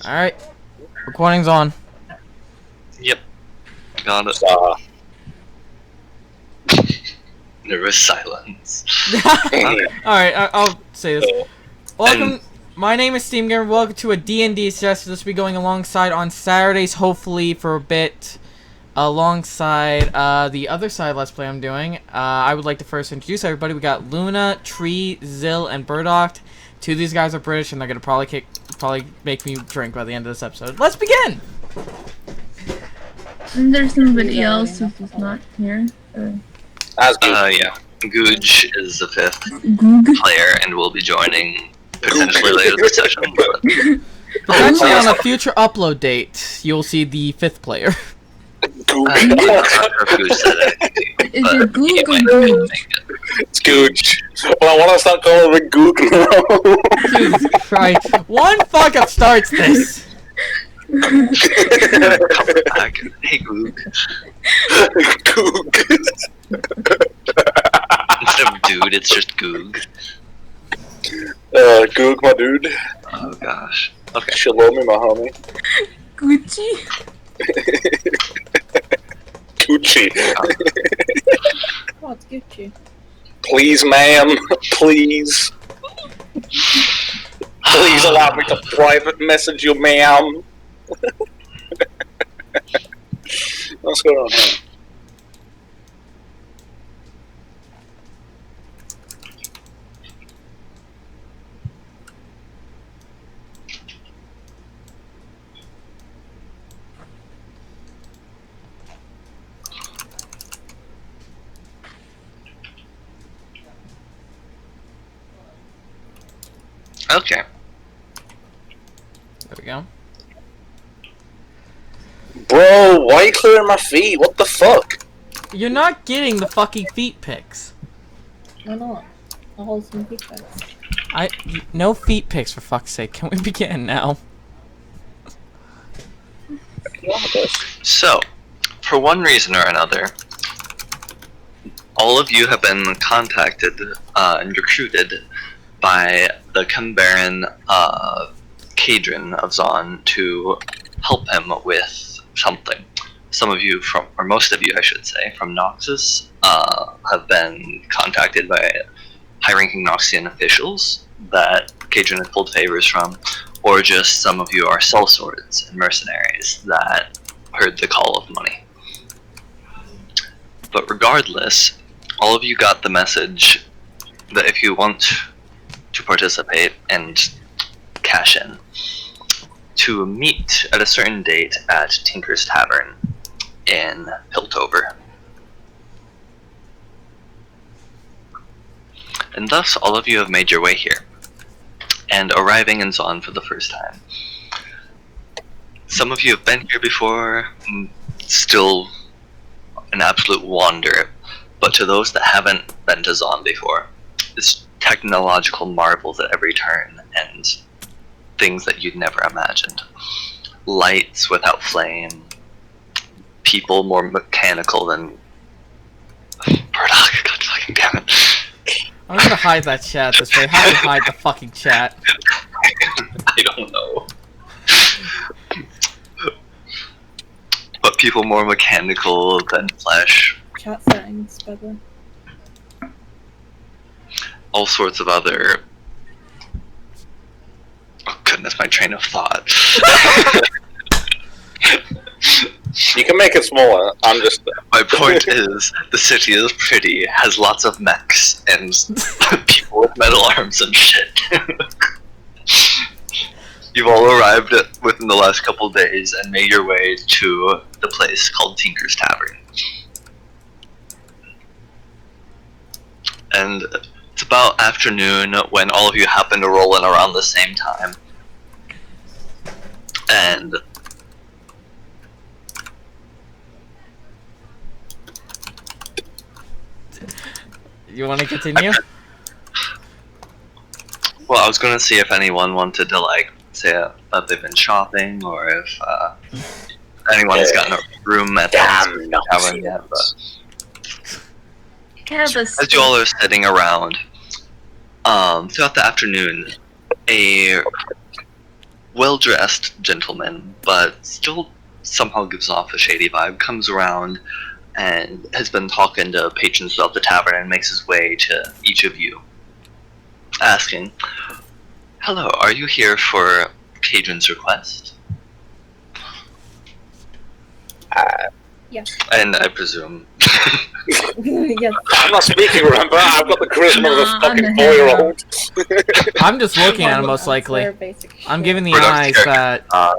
Alright. Recording's on. Yep. Got it. There was silence. Alright, I'll say this. Welcome. My name is Steam Gamer. Welcome to a D&D session. This will be going alongside on Saturdays, hopefully, for a bit. Alongside the other side Let's Play I'm doing. I would like to first introduce everybody. We got Luna, Tree, Zill, and Burdock. Two of these guys are British, and they're gonna probably make me drink by the end of this episode. Let's begin. And there's somebody else who's not here. Yeah. Googe is the fifth player and will be joining potentially later this session. Potentially on a future upload date, you'll see the fifth player. Googe said it. Is it Googe or Googe? It's Googe. Well, I want to start calling it Googe now. Jesus Christ. One fuck up starts this. Come back. Hey, Goog. Goog. Instead of dude, it's just Goog. Goog, my dude. Oh gosh. Okay. Shalom, my homie. Gucci? Gucci. Oh, it's Gucci. Please, ma'am. Please. Please allow me to private message you, ma'am. What's going on here? Okay. There we go. Bro, why are you clearing my feet? What the fuck? You're not getting the fucking feet pics. Why not? I'll hold some feedback. No feet pics, for fuck's sake. Can we begin now? So, for one reason or another, all of you have been contacted and recruited by the Cumbaran Cadron of Zaun to help him with something. Some of you or most of you I should say, from Noxus have been contacted by high-ranking Noxian officials that Cadron has pulled favors from, or just some of you are sellswords and mercenaries that heard the call of money. But regardless, all of you got the message that if you want to participate and cash in, to meet at a certain date at Tinker's Tavern in Piltover. And thus all of you have made your way here, and arriving in Zaun for the first time. Some of you have been here before, still an absolute wonder, but to those that haven't been to Zaun before, it's technological marvels at every turn, and things that you'd never imagined. Lights without flame, people more mechanical than... Burdock, god fucking damn it. I'm gonna hide that chat this way. How do you hide the fucking chat? I don't know. But people more mechanical than flesh. Chat settings, better. All sorts of other... Oh goodness, my train of thought. You can make it smaller. I'm just... My point is, the city is pretty, has lots of mechs, and people with metal arms and shit. You've all arrived within the last couple days and made your way to the place called Tinker's Tavern. And it's about afternoon when all of you happen to roll in around the same time. And You want to continue? well, I was going to see if anyone wanted to, like, say that they've been shopping, or if anyone has gotten a room at the tavern yet. But as you all are sitting around, throughout the afternoon, a well-dressed gentleman, but still somehow gives off a shady vibe, comes around and has been talking to patrons of the tavern and makes his way to each of you, asking, "Hello, are you here for Cadron's request?" Yes. And I presume... Yes. I'm not speaking, remember? I've got the charisma of a Nah, fucking I'm 4-year-old. I'm just looking at him most likely. They're basic I'm shit. giving the Productive eyes character. that.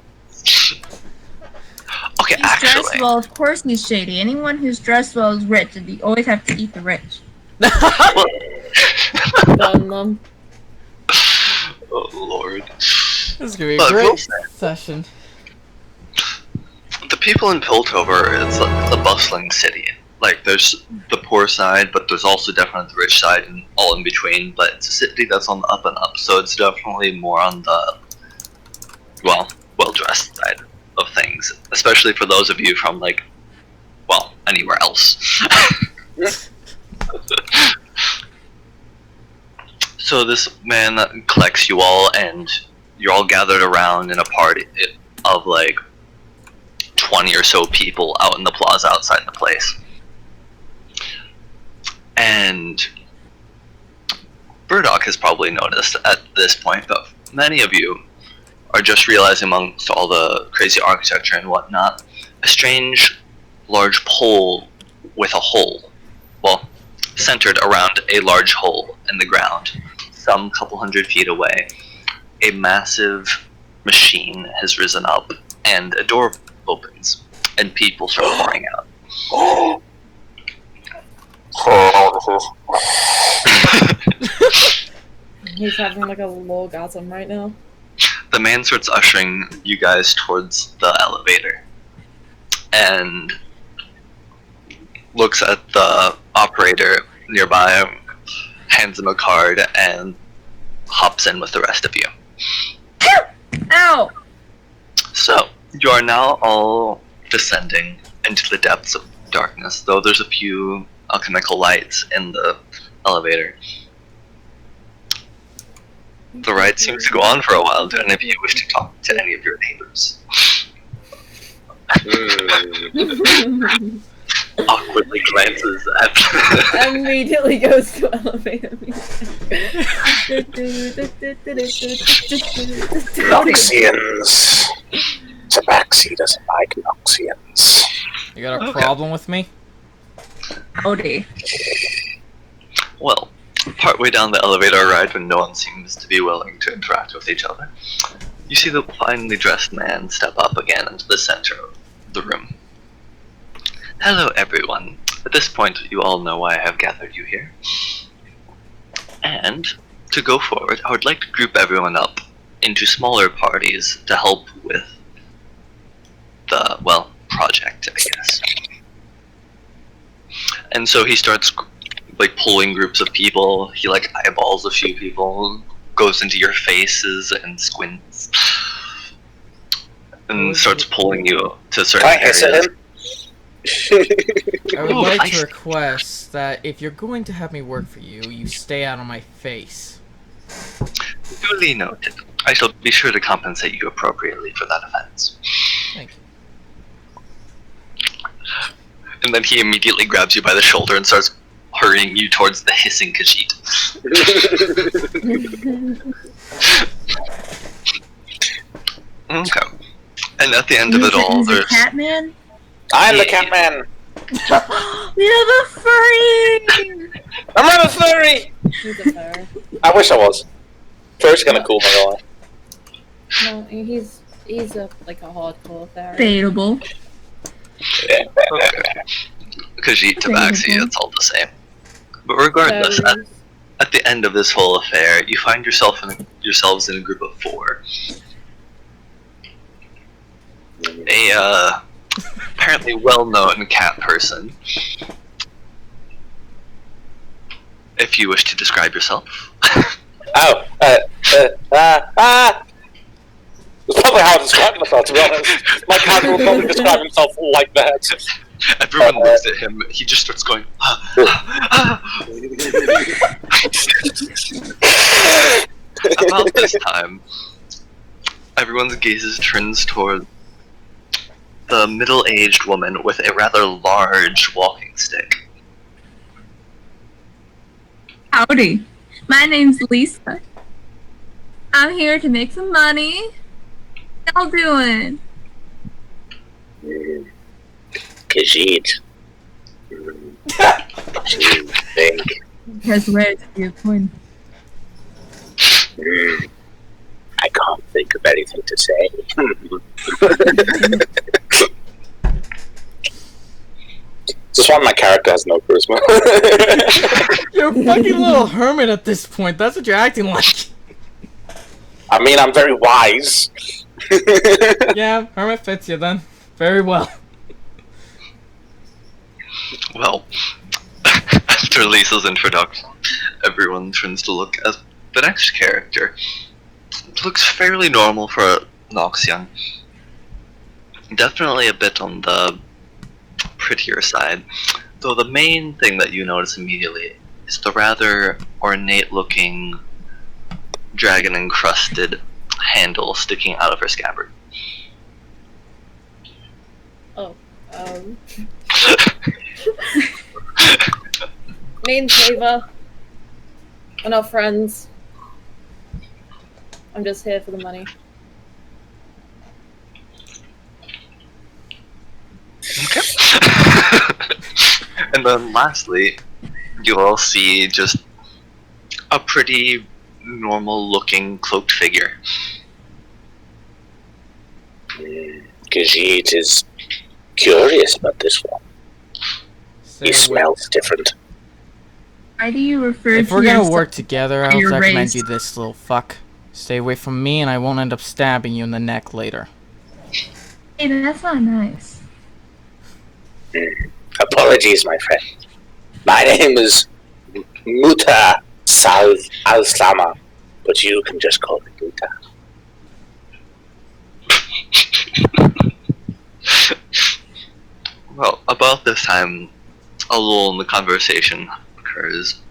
Okay, He's dressed actually... well, of course he's shady. Anyone who's dressed well is rich, and you always have to eat the rich. Done them. Oh, Lord. This is gonna be a But great session. the people in Piltover, it's a bustling city. Like, there's the poor side, but there's also definitely the rich side and all in between. But it's a city that's on the up and up, so it's definitely more on the, well-dressed side of things. Especially for those of you from, like, well, anywhere else. So this man collects you all, and you're all gathered around in a party of, like, 20 or so people out in the plaza outside the place. And Burdock has probably noticed at this point, but many of you are just realizing amongst all the crazy architecture and whatnot, a strange large pole with a hole, well, centered around a large hole in the ground, some couple 100 feet away. A massive machine has risen up, and a door opens, and people start pouring out. He's having like a lolgasm right now. The man starts ushering you guys towards the elevator, and looks at the operator nearby, hands him a card, and hops in with the rest of you. Ow! So, you are now all descending into the depths of darkness, though there's a few alchemical lights in the elevator. The ride seems to go on for a while. Do any of you wish to talk to any of your neighbors? Awkwardly glances at... Immediately goes to elevator music. Noxians. Tabaxi doesn't like Noxians. You got a Okay. problem with me? Odie. Well, partway down the elevator ride when no one seems to be willing to interact with each other, you see the finely dressed man step up again into the center of the room. Hello, everyone. At this point, you all know why I have gathered you here. And, to go forward, I would like to group everyone up into smaller parties to help with the, well, project, I guess. And so he starts, like, pulling groups of people. He, like, eyeballs a few people, goes into your faces and squints, and starts pulling you to certain Can I hiss at areas. him? I would Oh, like I to see. request that if you're going to have me work for you, you stay out of my face. Duly noted. I shall be sure to compensate you appropriately for that offense. Thank you. And then he immediately grabs you by the shoulder and starts hurrying you towards the hissing Khajiit. Okay. And at the end of it all, He's a there's... cat man? I'm the Yeah. cat man. We have a furry! I'm not a furry! He's a fur. I wish I was. Furry's kinda cool, my god. No, he's a like a hardcore fairy. Debatable. Yeah. Khajiit, Tabaxi, it's all the same. But regardless, at the end of this whole affair, you find yourselves in a group of 4. A, apparently well-known cat person. If you wish to describe yourself. Oh, That's probably how I describe myself, to be honest. My character will probably describe himself like that. Everyone looks at him, he just starts going, About this time, everyone's gazes turns toward the middle-aged woman with a rather large walking stick. Howdy. My name's Lisa. I'm here to make some money. How y'all doing? Khajiit. Think. Because where's your coin? I can't think of anything to say. Just why my character has no charisma. You're a fucking little hermit at this point. That's what you're acting like. I mean, I'm very wise. Yeah, hermit fits you then. Very well. Well, after Lisa's introduction, everyone turns to look at the next character. It looks fairly normal for a Noxian. Definitely a bit on the prettier side, though the main thing that you notice immediately is the rather ornate-looking, dragon-encrusted handle sticking out of her scabbard. Oh, Name's Ava. We're not friends. I'm just here for the money. Okay. And then lastly, you all see just a pretty normal-looking cloaked figure. Khajiit is curious about this one. He smells different. Why do you refer If to we're gonna yourself work together, I would your recommend race? you this, little fuck. Stay away from me and I won't end up stabbing you in the neck later. Hey, that's not nice. Apologies, my friend. My name is Muta Al-Sama, but you can just call me Muta. Well, about this time, a lull in the conversation occurs.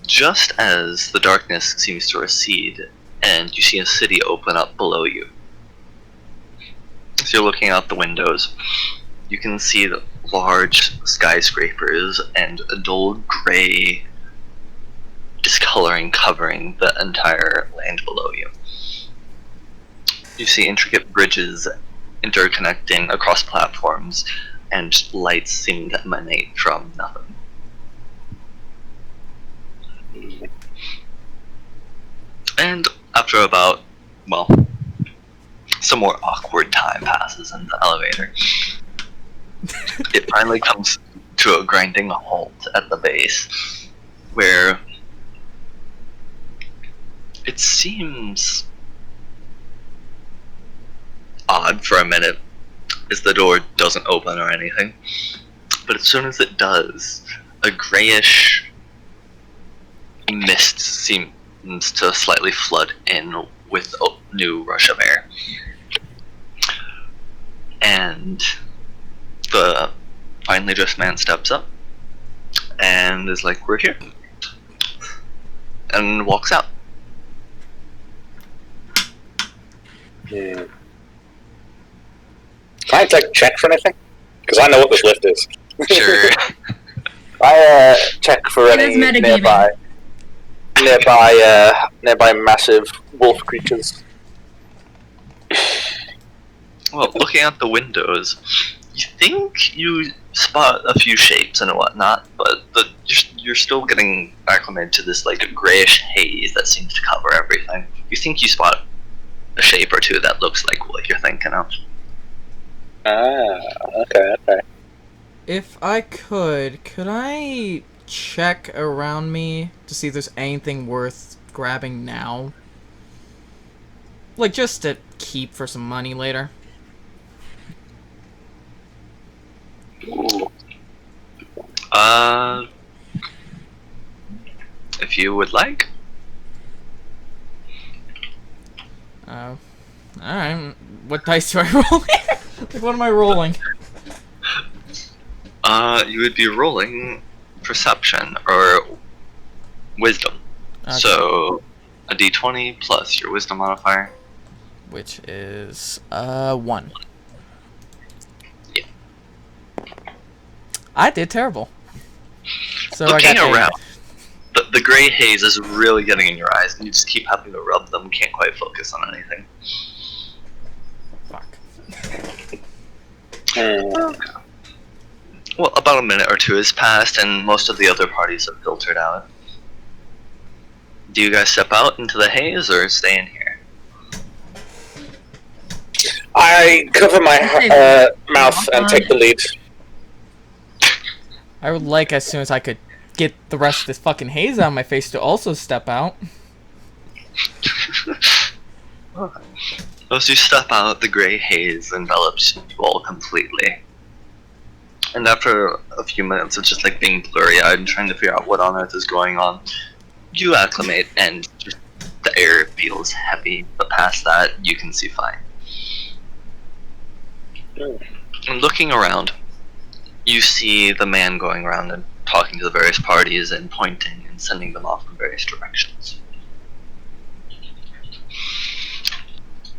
Just as the darkness seems to recede, and you see a city open up below you. As you're looking out the windows, you can see the large skyscrapers and a dull gray discoloring covering the entire land below you. You see intricate bridges interconnecting across platforms, and lights seem to emanate from nothing. And after about, well, some more awkward time passes in the elevator, it finally comes to a grinding halt at the base, where it seems odd for a minute, as the door doesn't open or anything, but as soon as it does, a grayish mist seems to slightly flood in with a new rush of air. And the finely dressed man steps up and is like, "We're here," and walks out. Can I check for anything? Because I know what this lift is. Sure. I check for It any is metagaming. nearby massive wolf creatures. Well, looking out the windows, you think you spot a few shapes and whatnot, but you're still getting acclimated to this like grayish haze that seems to cover everything. You think you spot a shape or two that looks like what you're thinking of. Okay. If I could I check around me to see if there's anything worth grabbing now? Like, just to keep for some money later. If you would like. Alright. What dice do I roll here? Like, what am I rolling? You would be rolling perception or wisdom. Okay. So a d20 plus your wisdom modifier. which is 1. Yeah. I did terrible. So I Looking got around, the gray haze is really getting in your eyes, and you just keep having to rub them. Can't quite focus on anything. Fuck. Well, about a minute or 2 has passed, and most of the other parties have filtered out. Do you guys step out into the haze, or stay in here? I cover my mouth and take the lead. I would like, as soon as I could get the rest of this fucking haze out of my face, to also step out. As you step out, the gray haze envelops you all completely. And after a few minutes of just like being blurry-eyed and trying to figure out what on earth is going on, you acclimate and just the air feels heavy, but past that, you can see fine. And looking around, you see the man going around and talking to the various parties and pointing and sending them off in various directions.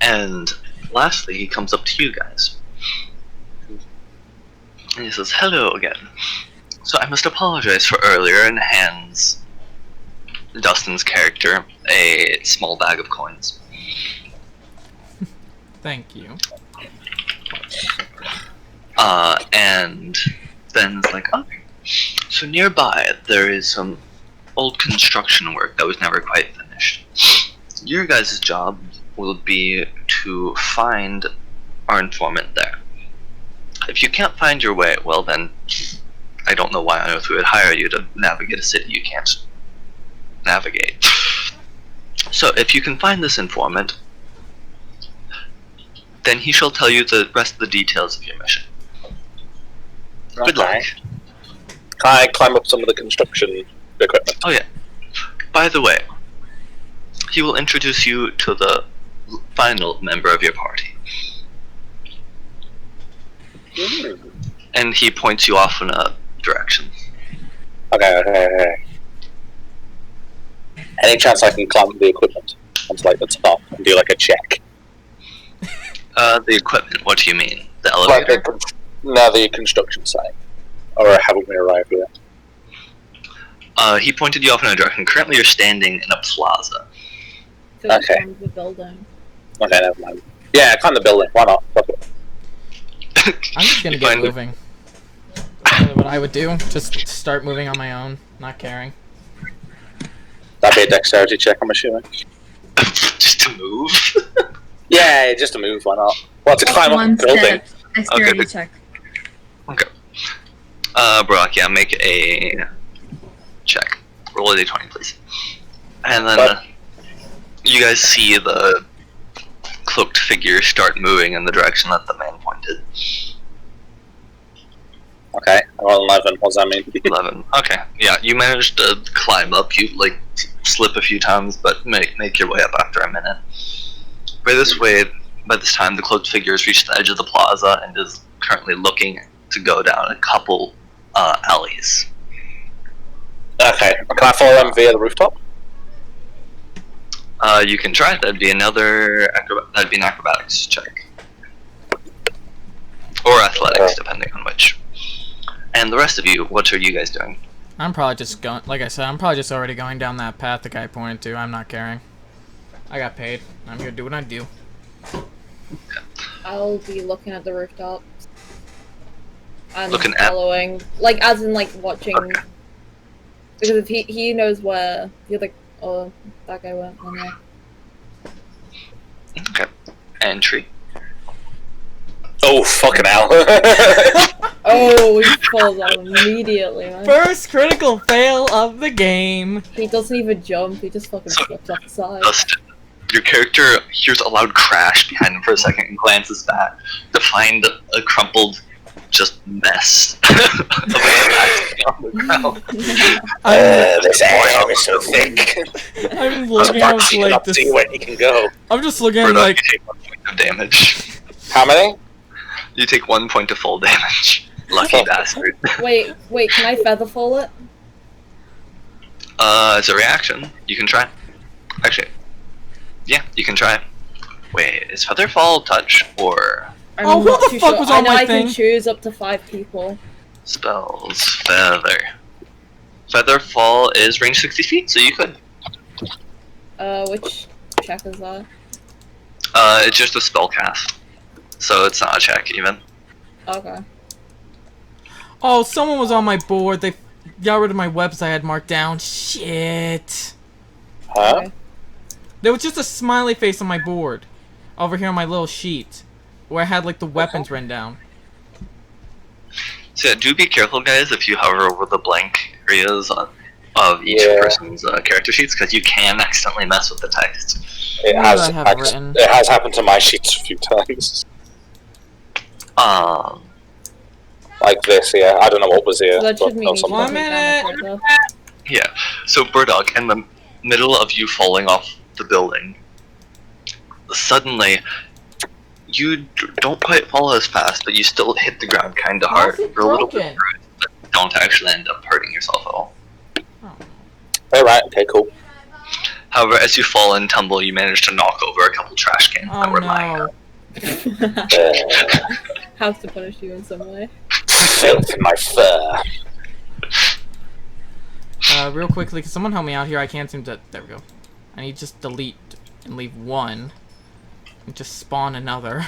And lastly, he comes up to you guys. And he says, "Hello again. So I must apologize for earlier," and hands Dustin's character a small bag of coins. Thank you. And then it's like, okay. So nearby, there is some old construction work that was never quite finished. Your guys' job will be to find our informant there. If you can't find your way, well then, I don't know why on earth we would hire you to navigate a city you can't navigate. So if you can find this informant, then he shall tell you the rest of the details of your mission. Good luck. Can I climb up some of the construction equipment? Oh yeah. By the way, he will introduce you to the final member of your party. And he points you off in a direction. Okay. Any chance I can climb the equipment onto like the top and do like a check? The equipment, what do you mean? The elevator? No, the construction site. Or haven't we arrived yet? He pointed you off in a direction. Currently you're standing in a plaza. So it's Okay. from the building. Okay, never mind. Yeah, climb the building. Why not? Fuck it. I'm just gonna You get find the- moving. That's really what I would do. Just start moving on my own, not caring. That'd be a dexterity check, I'm assuming. Just to move? Yeah, just to move, why not? Well, to climb up One the building. step. Dexterity Okay. check. Okay. Brock, yeah, make a check. Roll a d20, please. And then What? you guys see the cloaked figure start moving in the direction that the man pointed. Okay, I got 11. What does that mean? 11. Okay, yeah, you managed to climb up. You like slip a few times, but make your way up after a minute. By this time, the cloaked figure has reached the edge of the plaza and is currently looking to go down a couple alleys. Okay, can I follow them via the rooftop? You can try. That'd be that'd be an acrobatics check, or athletics, depending on which. And the rest of you, what are you guys doing? I'm probably just going, like I said, I'm probably just already going down that path the guy pointed to. I'm not caring. I got paid. I'm here to do what I do. I'll be looking at the rooftop. And Looking at- following, like, as in, like, watching. Okay. Because if he knows where the other, oh, that guy went, then yeah. Okay. Entry. Oh, fucking hell. Oh, he falls out immediately, man. First critical fail of the game. He doesn't even jump, he just fucking slips off the side. Dustin, your character hears a loud crash behind him for a second and glances back to find a crumpled, just mess of an axe on the ground. This air is so thick. I'm looking at Foxy like cannot this. see where he can go. I'm just looking at Murdoch, like. you take 1 point of damage. How many? You take 1 point of full damage. Lucky bastard. Wait, can I feather fall it? As a reaction, you can try. Actually, yeah, you can try. Wait, is Featherfall touch or I'm who not the too fuck sure. was I on know my I thing? can choose up to 5 people. spells? Feather. Featherfall is range 60 feet, so you could. Which check is that? It's just a spell cast, so it's not a check even. Okay. Oh, someone was on my board. They got rid of my webs I had marked down. Shit. Huh? Okay. There was just a smiley face on my board. Over here on my little sheet. Where I had, like, the weapons written down. So yeah, do be careful, guys, if you hover over the blank areas of each Yeah. person's character sheets, because you can accidentally mess with the text. It What has, did I have written? it has happened to my sheets a few times. Like this, yeah. I don't know what was here. So that but should mean no, you something. One can take minute. damage, right, though? Yeah. So Burdock, in the middle of you falling off the building, suddenly you don't quite fall as fast, but you still hit the ground kind of hard. How's it You're a little bit broken? bruised, but don't actually end up hurting yourself at all. Alright, okay, cool. However, as you fall and tumble, you manage to knock over a couple trash cans that Oh were lying no. Has to punish you in some way. Filth in my fur. Real quickly, can someone help me out here? I can't seem to... There we go. I need to just delete and leave one. And just spawn another.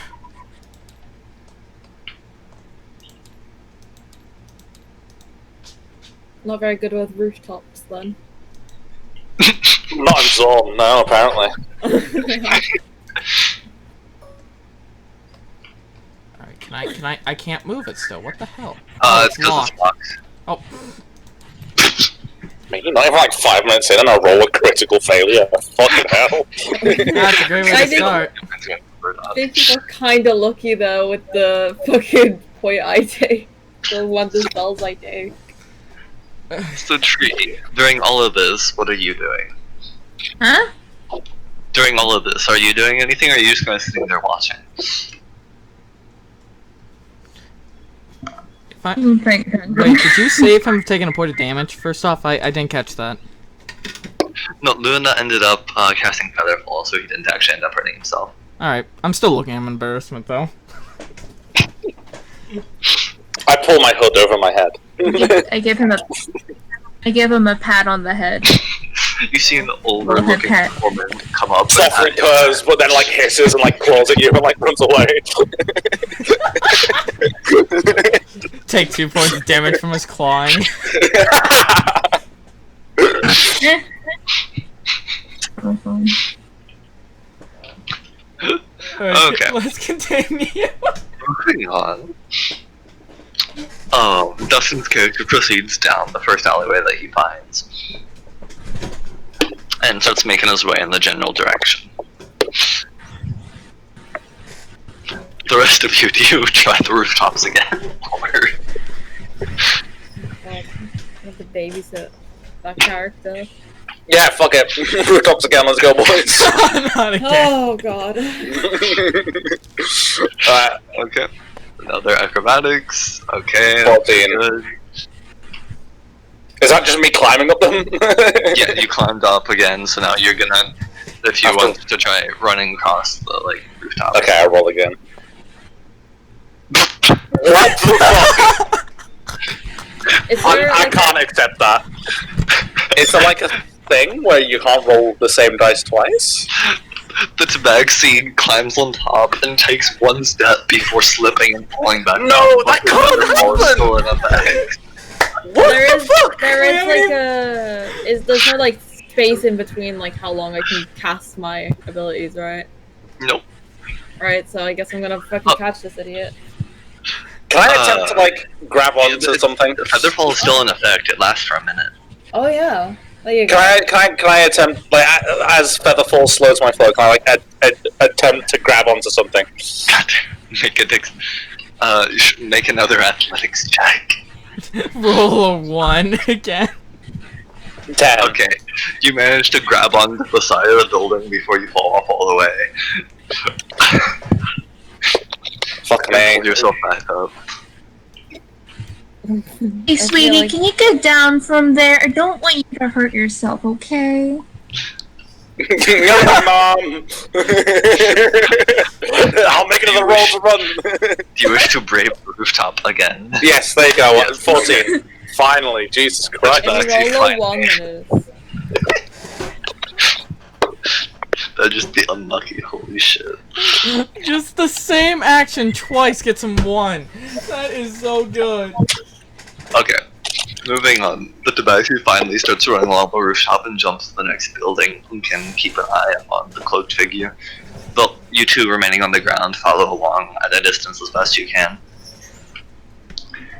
Not very good with rooftops, then. Not in Zorn, no, apparently. Alright, I can't move it still. What the hell? It's because it's locked. Oh, I mean, you're not even like 5 minutes in and I roll a critical failure. Fucking hell. that's a great way I to didn't- start. I think people kinda lucky, though, with the fucking point I take. The one of the spells I take. So Tree, during all of this, what are you doing? Huh? During all of this, are you doing anything, or are you just kind of sitting there watching? If I, Wait, wait, did you save him taking a point of damage? First off, I didn't catch that. No, Luna ended up casting Featherfall, so he didn't actually end up hurting himself. Alright, I'm still looking at embarrassment though. I pull my hood over my head. I give him a pat on the head. You see an older-looking pet. woman come up. Softly purrs, but then like hisses and like claws at you and like runs away. Take 2 points of damage from his clawing. Alright, Okay. let's continue. Moving on. Dustin's character proceeds down the first alleyway that he finds, and starts making his way in the general direction. The rest of you, do you try the rooftops again? Or... I have to babysit that character. Yeah, fuck it. Rooftops again, let's go, boys. Not again. Oh god. Alright, Okay. Another acrobatics. Okay. 14. Good. is that just me climbing up them? Yeah, you climbed up again, so now you're gonna, if you After- want to try running across the rooftop. Okay, I roll again. What the fuck? Is there, I like, can't accept that. Is there like a thing where you can't roll the same dice twice? The Tabaxi climbs on top and takes one step before slipping and falling back. No, down, that but the can't Featherfall is happen! still in a bag. What There the is, fuck? there's no like space in between like how long I can cast my abilities, right? Nope. Right, so I guess I'm gonna fucking catch this idiot. Can I attempt to like grab onto something? The Featherfall is still in effect. It lasts for a minute. Oh yeah. There you go. Can I attempt, like, as Featherfall slows my flow, can I, like, attempt to grab onto something? Make another athletics check. Roll a 1 again. 10. Okay, you manage to grab onto the side of the building before you fall off all the way. Fuck And pull me. yourself back up. Hey, sweetie, like- can you get down from there? I don't want you to hurt yourself, okay? Mom! I'll make another roll to run! Do you wish to brave the rooftop again? Yes, there you go. 14. Finally, Jesus Christ. That's And actually roll a fine. 1 minute. That'd just be unlucky, holy shit. Just the same action twice gets him 1. That is so good. Okay, moving on. The Tabaxi finally starts running along the rooftop and jumps to the next building and can keep an eye on the cloaked figure. But you two remaining on the ground follow along at a distance as best you can.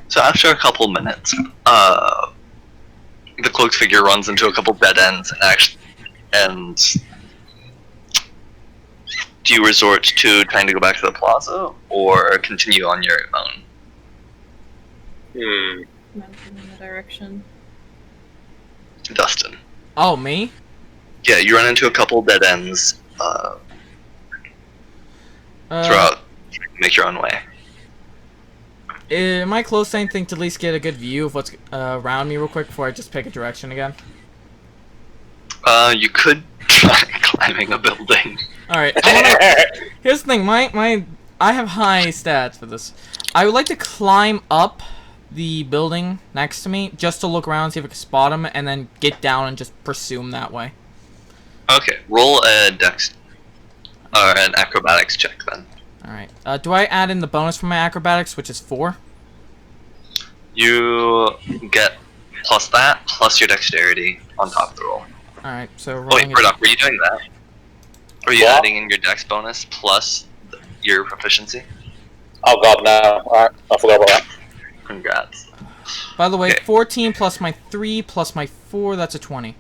So after a couple minutes, the cloaked figure runs into a couple dead ends and do you resort to trying to go back to the plaza or continue on your own? Mountain in the direction. Dustin. Oh, me? Yeah, you run into a couple dead ends throughout. Make your own way. Am I close to anything to at least get a good view of what's around me real quick before I just pick a direction again? You could try climbing a building. Alright, here's the thing, I have high stats for this. I would like to climb up the building next to me just to look around, see if I can spot him, and then get down and just pursue him that way. Okay, roll a dex or an acrobatics check then. Alright, do I add in the bonus for my acrobatics, which is 4? You get plus that, plus your dexterity on top of the roll. Alright, so Oh wait, rolling Murdoch, were you doing that? Were you What? adding in your dex bonus plus your proficiency? Oh god, no. Alright, I forgot about that. Congrats. By the way, Okay. 14 plus my 3 plus my 4, that's a 20.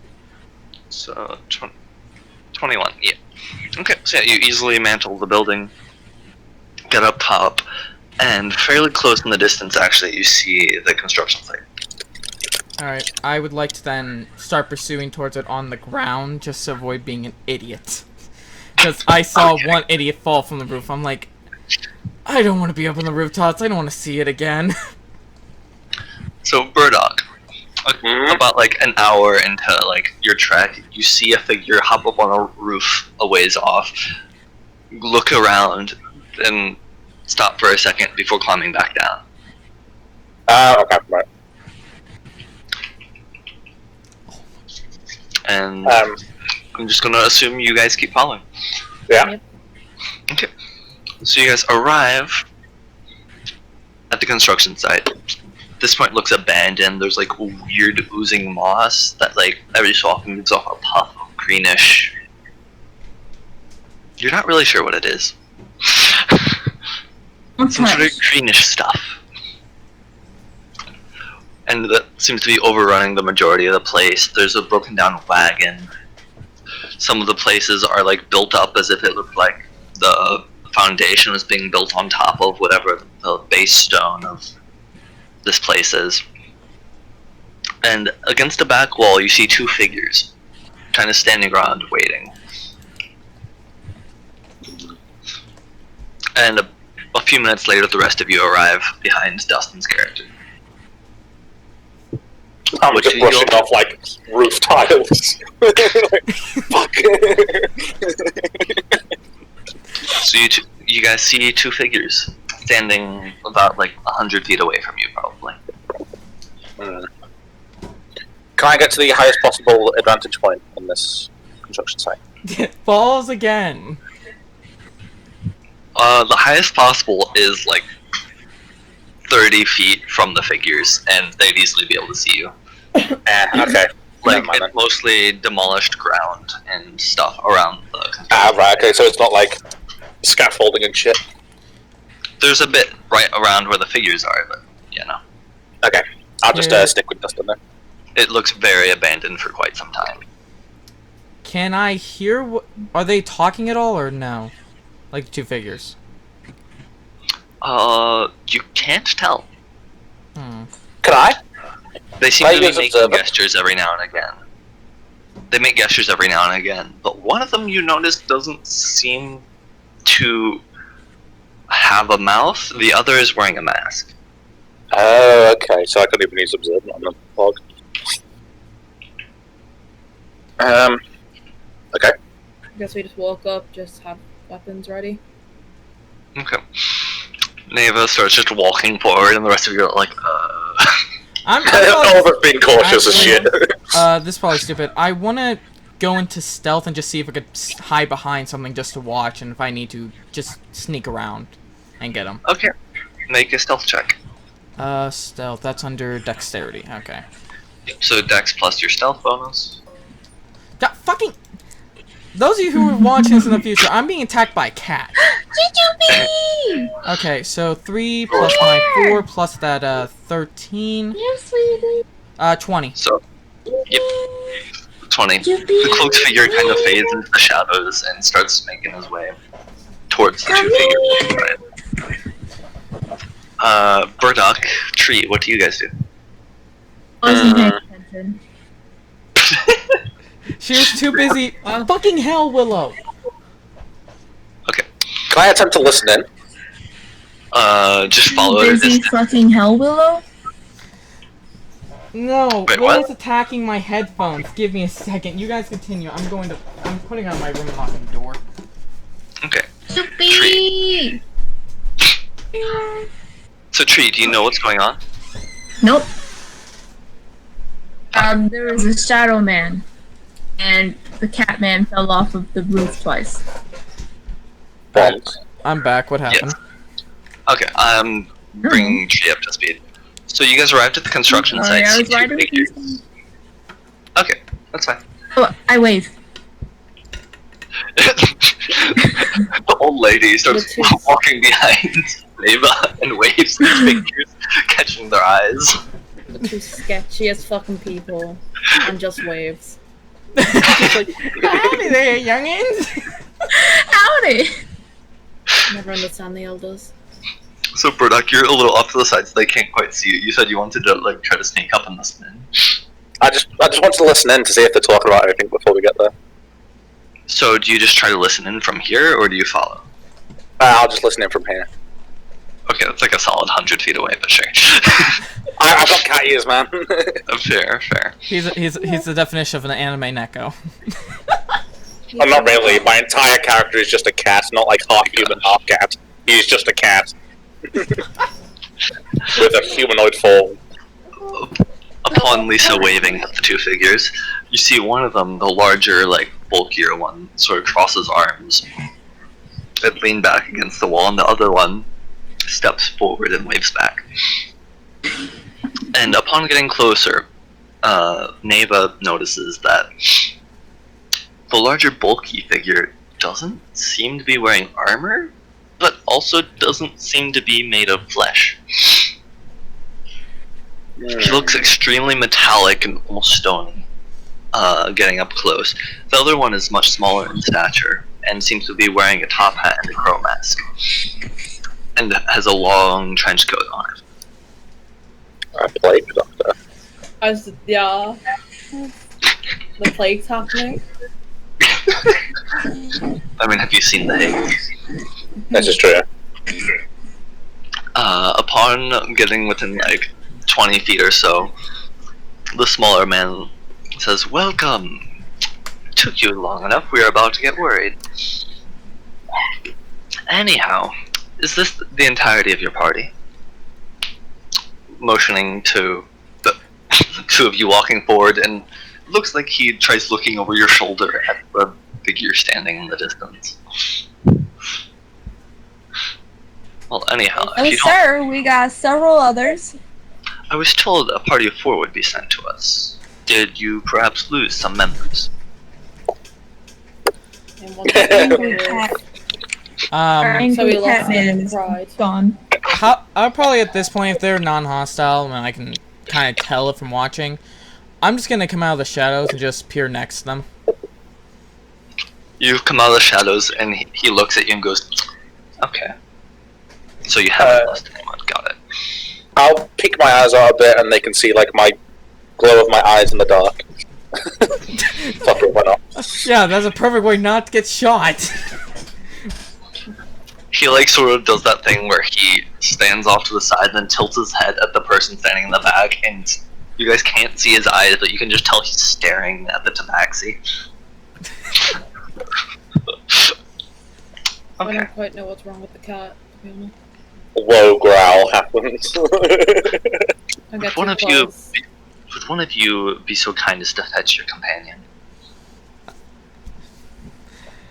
So, 21, yeah. Okay, so yeah, you easily mantle the building, get up top, and fairly close in the distance, actually, you see the construction site. Alright, I would like to then start pursuing towards it on the ground just to avoid being an idiot. Because I saw one idiot fall from the roof. I'm like, I don't want to be up on the rooftops. I don't want to see it again. So, Burdock, about like an hour into like your trek, you see a figure hop up on a roof a ways off, look around, and stop for a second before climbing back down. Okay, right. And I'm just gonna assume you guys keep following. Yeah. Yep. Okay. So you guys arrive at the construction site. This point looks abandoned. There's like weird oozing moss that like every so often gives off a puff of greenish. You're not really sure what it is. What's Some sort of that? greenish stuff. And that seems to be overrunning the majority of the place. There's a broken down wagon. Some of the places are like built up as if it looked like the foundation was being built on top of whatever the base stone of this place is. And against the back wall you see two figures kind of standing around waiting. And a few minutes later the rest of you arrive behind Dustin's character. I'm Which just you- brushing off like roof tiles. Like, fuck. So you guys see two figures standing about like 100 feet away from you, probably. Can I get to the highest possible advantage point in this construction site? It falls again. The highest possible is like 30 feet from the figures, and they'd easily be able to see you. Okay. Like Never mind it's mostly demolished ground and stuff around the. Right. Okay. So it's not like scaffolding and shit. There's a bit right around where the figures are, but you know, Okay. I'll just Yeah. stick with Dustin then. it looks very abandoned for quite some time. Can I hear what... Are they talking at all or no? Like the two figures. You can't tell. Hmm. Can I? They seem Are to you be guys making observant? gestures every now and again. They make gestures every now and again, but one of them you notice doesn't seem to have a mouth. The other is wearing a mask. Oh, okay. So I couldn't even use observant on the log. Okay. Guess we just walk up, just have weapons ready. Okay. Neva starts just walking forward, and the rest of you are like, I'm All of us being cautious as shit. This is probably stupid. I want to go into stealth and just see if I could hide behind something just to watch, and if I need to, just sneak around and get them. Okay. Make a stealth check. Stealth. That's under dexterity. Okay. So Dex plus your stealth bonus. God, fucking. Those of you who are watching this in the future, I'm being attacked by a cat. Okay, so 3 plus my 4 plus that 13. Yes, sweetie. 20. So, yep. 20. The cloaked figure kind of fades into the shadows and starts making his way towards the two figures. Burdock, Tree, what do you guys do? I wasn't paying attention. She was too busy. Fucking hell, Willow. Okay. Can I attempt to listen in? Just follow it. Busy fucking hell, Willow? No, Wait, Willow's what? attacking my headphones. Give me a second. You guys continue. I'm putting on my room and locking the door. Okay. Soupy! So, Tree, do you know what's going on? Nope. There was a shadow man, and the cat man fell off of the roof twice. Once. I'm back. What happened? Okay, I'm bringing Tree up to speed. So, you guys arrived at the construction site. I see was two right figures. Okay, that's fine. Oh, I wave. The old lady starts walking behind Neva and waves at the figures, catching their eyes. The two sketchy as fucking people. And just waves. Howdy there, youngins. Howdy! Never understand the elders. So, Burdock, you're a little off to the side, so they can't quite see you. You said you wanted to like try to sneak up and listen in. I just wanted to listen in to see if they're talking about anything before we get there. So, do you just try to listen in from here, or do you follow? I'll just listen in from here. Okay, that's like a solid 100 feet away, but sure. I've got cat ears, man. Fair. He's the definition of an anime neko. I'm not really. My entire character is just a cat, not like half human, half cat. He's just a cat. With a humanoid form. Upon Lisa waving at the two figures, you see one of them, the larger, like, bulkier one, sort of crosses arms and lean back against the wall, and the other one steps forward and waves back. And upon getting closer, Neva notices that the larger, bulky figure doesn't seem to be wearing armor, but also doesn't seem to be made of flesh. He looks extremely metallic and almost stony, getting up close. The other one is much smaller in stature, and seems to be wearing a top hat and a crow mask, and has a long trench coat on it. A plague doctor. Yeah. The plague's happening. I mean, have you seen the Hague? This is true. Upon getting within like 20 feet or so, the smaller man says, "Welcome. Took you long enough. We are about to get worried. Anyhow, is this the entirety of your party?" Motioning to the two of you walking forward, and looks like he tries looking over your shoulder at the figure standing in the distance. Well, anyhow, if Oh, you don't, sir, we got several others. I was told a party of 4 would be sent to us. Did you perhaps lose some members? And what's the Angry cat. Our Um, So we angry lost cat man the is pride. gone. I'll probably at this point, if they're non-hostile and I can kind of tell it from watching, I'm just gonna come out of the shadows and just peer next to them. You come out of the shadows, and he looks at you and goes, "Okay. So you haven't lost anyone. Got it." I'll peek my eyes out a bit and they can see like my glow of my eyes in the dark. Fuck it, why not? Yeah, that's a perfect way not to get shot. He like sort of does that thing where he stands off to the side and then tilts his head at the person standing in the back, and you guys can't see his eyes, but you can just tell he's staring at the tabaxi. I Okay. don't quite know what's wrong with the cat, to be honest. Low growl happens. I got Would one too of you close. would one of you be so kind as to fetch your companion?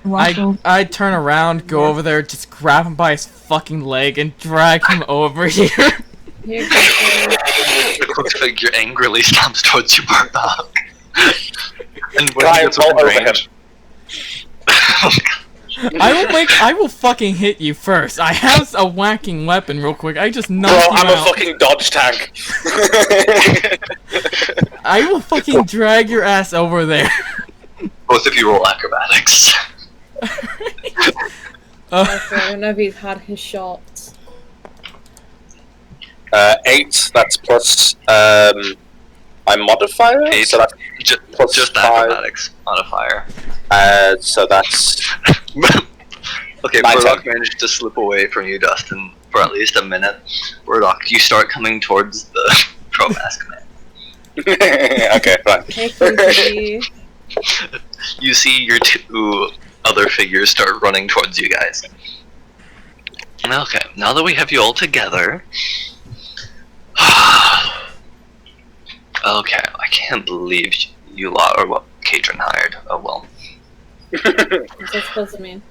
I turn around, go over there, just grab him by his fucking leg, and drag him over here. Here, Christopher. The cloaked figure angrily stomps towards you, Bardock. And when Try he and gets within vault over range, I will fucking hit you first. I have a whacking weapon real quick. I just Bro, knocked you I'm out. a fucking dodge tank. I will fucking drag your ass over there. both of you roll acrobatics. I don't know if he's had his shots. 8, that's plus my modifier? 8. So that's plus Just 5. acrobatics modifier. So that's... Okay, My Burdock turn. managed to slip away from you, Dustin, for at least a minute. Burdock, you start coming towards the Pro Mask Man. Okay, fine. Hey, Chrissy. You see your 2 other figures start running towards you guys. Okay, now that we have you all together... Okay, I can't believe you lot, or what Katrin hired. Oh well. What's that supposed to mean?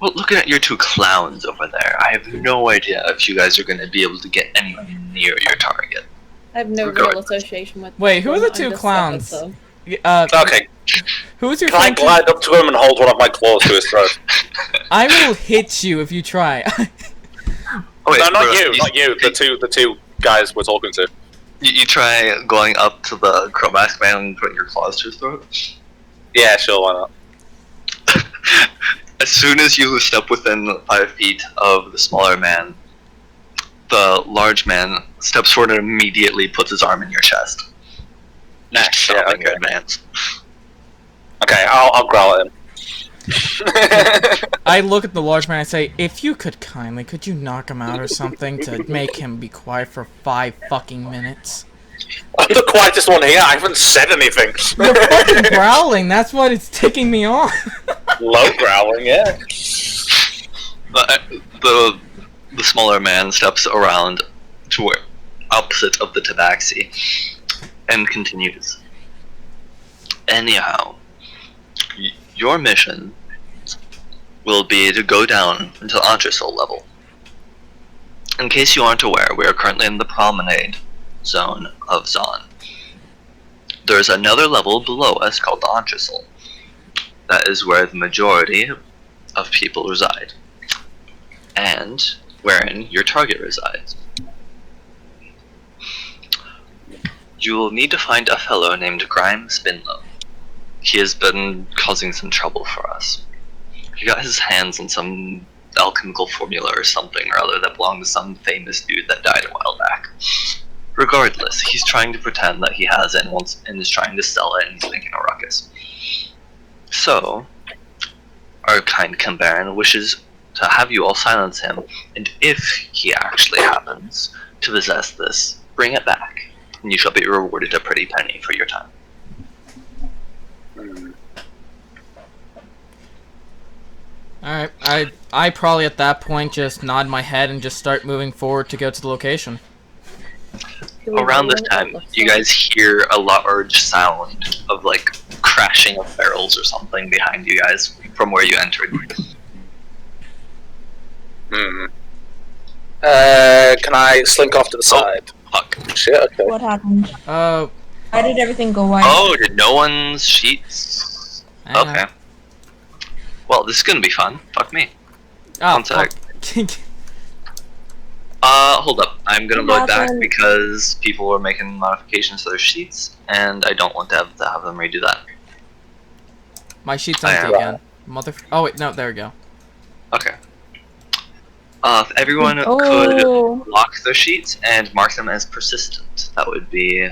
Well, looking at your 2 clowns over there, I have no idea if you guys are going to be able to get anywhere near your target. I have no real Regardless. association with. Wait, who are them. the 2 I'm just clowns? stuck Okay, Who's your can I friend? glide up to him and hold one of my claws to his throat? I will hit you if you try. Oh, wait, No, not Burdock, you, not you. The two guys we're talking to. You try going up to the Crow Mask Man and putting your claws to his throat? Yeah, sure, why not? As soon as you step within 5 feet of the smaller man, the large man steps forward and immediately puts his arm in your chest. Nah, Stopping yeah, your okay. advance. Okay, I'll growl at him. I look at the large man and I say, if you could kindly, could you knock him out or something to make him be quiet for 5 fucking minutes? I'm the quietest one here, I haven't said anything. You're fucking growling, that's what it's ticking me off. Low growling, yeah. The smaller man steps around to where opposite of the tabaxi and continues. Anyhow, your mission will be to go down until entresol level. In case you aren't aware, we are currently in the promenade zone of Zaun. There's another level below us called the entresol. That is where the majority of people reside, and wherein your target resides. You will need to find a fellow named Grime Spinlow. He has been causing some trouble for us. He got his hands on some alchemical formula or something or other that belonged to some famous dude that died a while back. Regardless, he's trying to pretend that he has it and is trying to sell it, and he's making a ruckus. So, our kind Cambaran wishes to have you all silence him, and if he actually happens to possess this, bring it back, and you shall be rewarded a pretty penny for your time. Alright, I probably at that point just nod my head and just start moving forward to go to the location. Do we Around know this what time, it looks you like? guys hear a large sound of like crashing of barrels or something behind you guys from where you entered. Can I slink off to the side? Fuck. Shit, okay. What happened? Oh, Why did everything go white? Oh, did no one's sheets? I don't know. Okay. Well, this is gonna be fun. Fuck me. Oh, One sec. fuck. Hold up. I'm gonna load back Nothing. because people were making modifications to their sheets, and I don't want to have them redo that. My sheet's I empty am. again. Oh wait, no, there we go. Okay. If everyone could Oh, lock their sheets and mark them as persistent, that would be...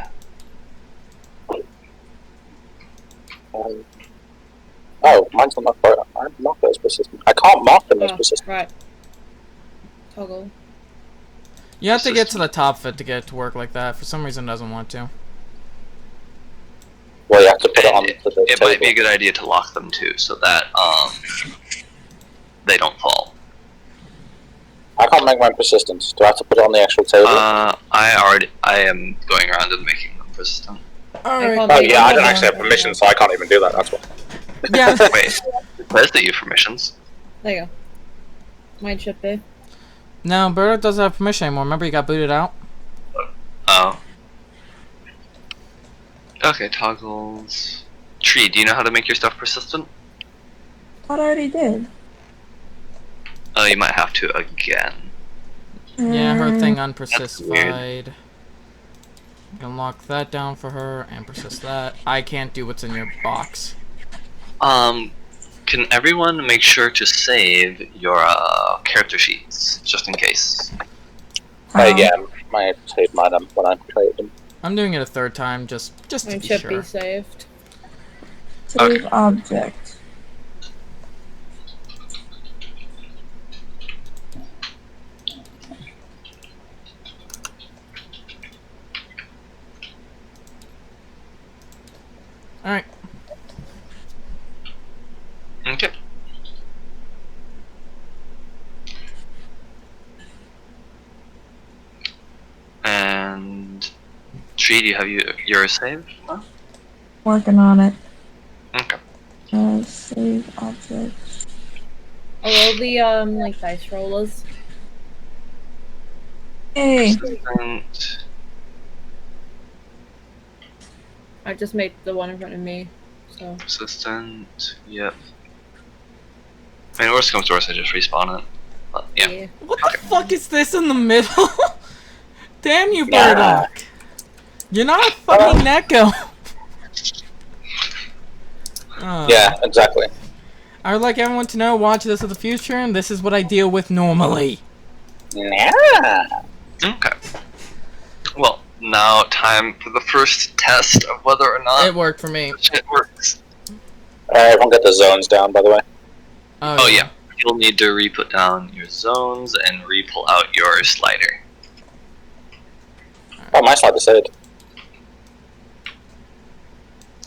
Oh, mine's not my photo. I'm not as persistent. I can't mark them as Oh, persistent. right. Toggle. You have to get to the top of it to get it to work like that. For some reason, it doesn't want to. Well, you have to put it on And the it table. might be a good idea to lock them too, so that they don't fall. I can't make mine persistent. Do I have to put it on the actual table? I am going around and making them persistent. Alright. Oh yeah, I don't actually have permission, so I can't even do that. That's why. Yeah. Wait, where's the you permissions? There you go. Mine should be. No, Birdo doesn't have permission anymore. Remember, you got booted out? Oh. Okay, toggles. Tree, do you know how to make your stuff persistent? I already did. Oh, you might have to again. Yeah, her thing Mm, unpersisted. You can lock that down for her and persist that. I can't do what's in your box. Can everyone make sure to save your character sheets just in case? Yeah, I saved mine when I played them. I'm doing it a third time just to Mine be should sure. be saved. Save object. Alright. Okay. And Tree, do you have yours saved? No? Working on it. Okay. Save object. Are all the like dice rollers? Hey. Persistent. I just made the one in front of me, so. Persistent. Yep. I mean, worst comes to worst, I just respawn it. But, yeah. What the fuck is this in the middle? Damn you, Nah. Burdock! You're not a fucking Neko! Yeah, exactly. I would like everyone to know, watch this in the future, and this is what I deal with normally. Yeah. Okay. Well, now time for the first test of whether or not It worked for me. shit works. Everyone get the zones down, by the way. Oh yeah. You'll need to re-put down your zones and re-pull out your slider. Oh, my slide decided.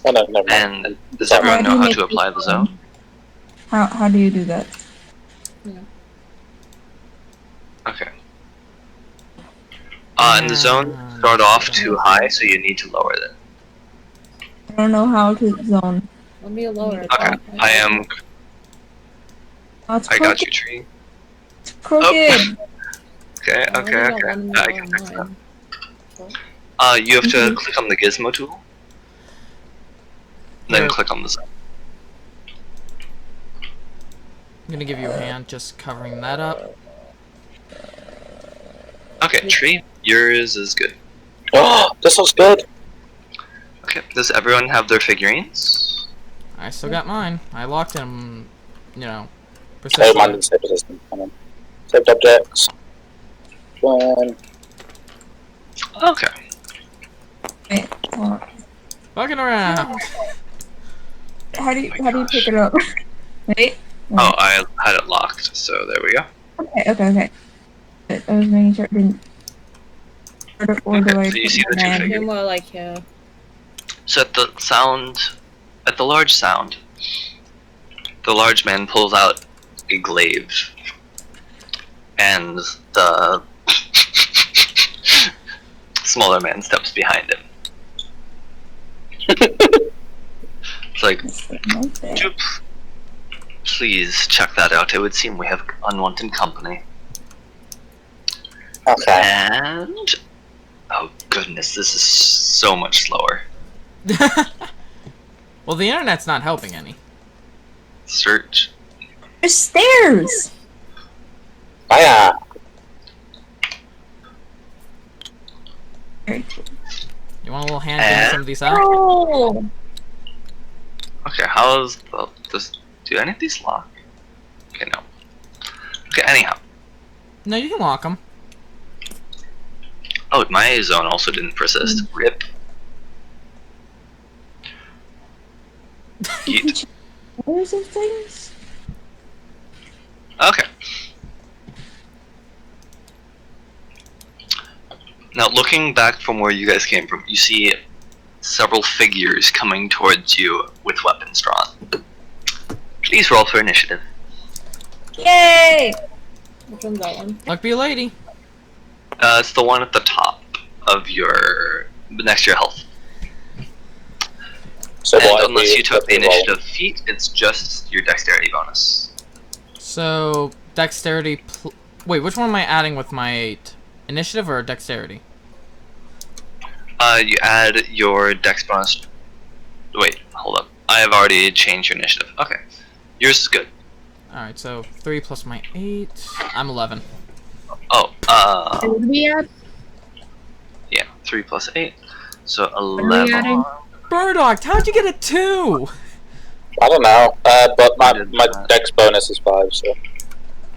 Oh no, never mind. And does Sorry. everyone Why do know you how make to apply the this zone? How do you do that? Okay. And the zones start off too high, so you need to lower them. I don't know how to zone. Let me lower it. Okay. I am. Oh, it's I got you, crooked. Tree. It's crooked. Okay. I Okay. only got Okay. one I can fix that. online. You have to click on the gizmo tool, then Yeah. click on the zone. I'm gonna give you a hand just covering that up. Okay, Tree, yours is good. Oh, this looks good. Okay, does everyone have their figurines? I still got mine. I locked them, you know, Oh, mine persistent. didn't save persistent. Hang on. Saved objects. One. Okay. Wait, hold on. Fucking around. How do you pick it up? Wait. Oh, I had it locked, so there we go. Okay. I was making sure it didn't. Or do I Okay, so you put see the my two hand? figures. You're more like here. So at the large sound, the large man pulls out a glaive, and the smaller man steps behind him. It's like, Okay. "Jup, please check that out. It would seem we have unwanted company. Okay. And oh goodness, this is so much slower. Well, the internet's not helping any. Search. There's stairs. Hiya. You want a little hand getting some of these out? Oh. Okay, how's the do any of these lock? Okay, no. Okay, anyhow. No, you can lock them. Oh, my zone also didn't persist. Rip. Yeet. Where's the things? Okay. Now, looking back from where you guys came from, you see several figures coming towards you with weapons drawn. Please roll for initiative. Yay! Which one's that one? Luck be a lady. It's the one at the top of your next to your health. So And what unless you took the roll? initiative feat, it's just your dexterity bonus. So dexterity. Wait, which one am I adding with my initiative or dexterity? You add your dex bonus. Wait, hold up. I have already changed your initiative. Okay, yours is good. All right, so 3 plus my 8. I'm 11. Oh, What are we at? yeah, 3 plus 8, so What are we 11. adding? Burdock, how'd you get a 2? I don't know. But my dex bonus is 5, so.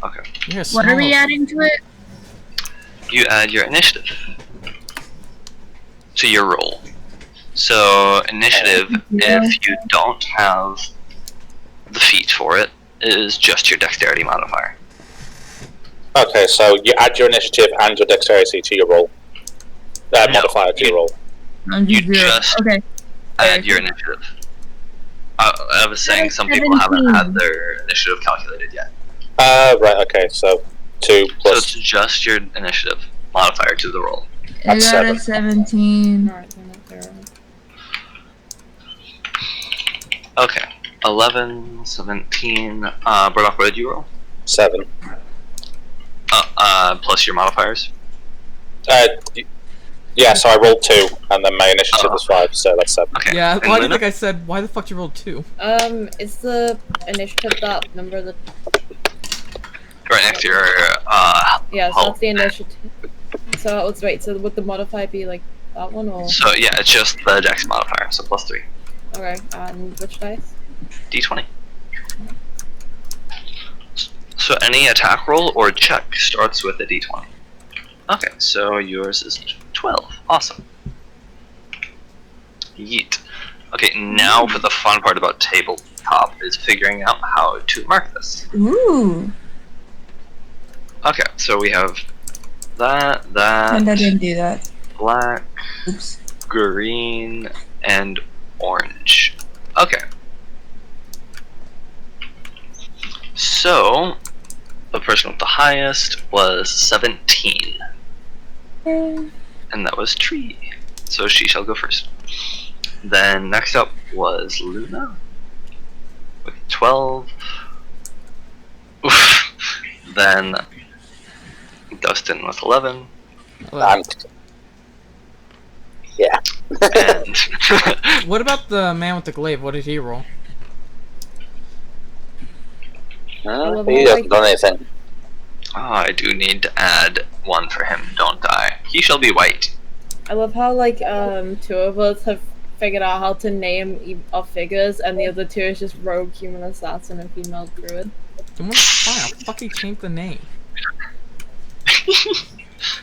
Okay, You're a What are we small- adding to it? you add your initiative to your roll. So initiative, Yeah. if you don't have the feat for it, is just your dexterity modifier. Okay, so you add your initiative and your dexterity to your roll. Modifier to your roll. I'm You just zero. just- Okay. Add your initiative. I was saying some people haven't 17. had their initiative calculated yet. Right, okay, so 2 So plus. it's just your initiative modifier to the roll. I That's got 7. a 17. Alright, they're not there. Okay. 11, 17. Burdock, what did you roll? 7. Plus your modifiers. Yeah, so I rolled 2, and then my initiative was 5, so that's 7. Okay. Yeah, And why do you Luna? think I said, why the fuck you rolled 2? It's the initiative that number that. Right next to your, Yeah, so Oh. that's the initiative. So let's wait. So would the modifier be like that one or? So yeah, it's just the dex modifier, so plus 3. Okay, and which dice? D20. So any attack roll or check starts with a D20. Okay, so yours is 12. Awesome. Yeet. Okay, now for the fun part about tabletop is figuring out how to mark this. Ooh. Okay, so we have that, And I didn't do that. black, Oops. green, and orange. Okay. So, the person with the highest was 17. And that was Tree. So she shall go first. Then next up was Luna with 12. Oof. Then Dustin with 11. I'm, yeah. And What about the man with the glaive? What did he roll? He hasn't done anything. I do need to add one for him, don't I? He shall be white. I love how like 2 of us have figured out how to name our figures, and the other 2 is just rogue human assassin and female druid. Then what's fine, I'll fucking change the name.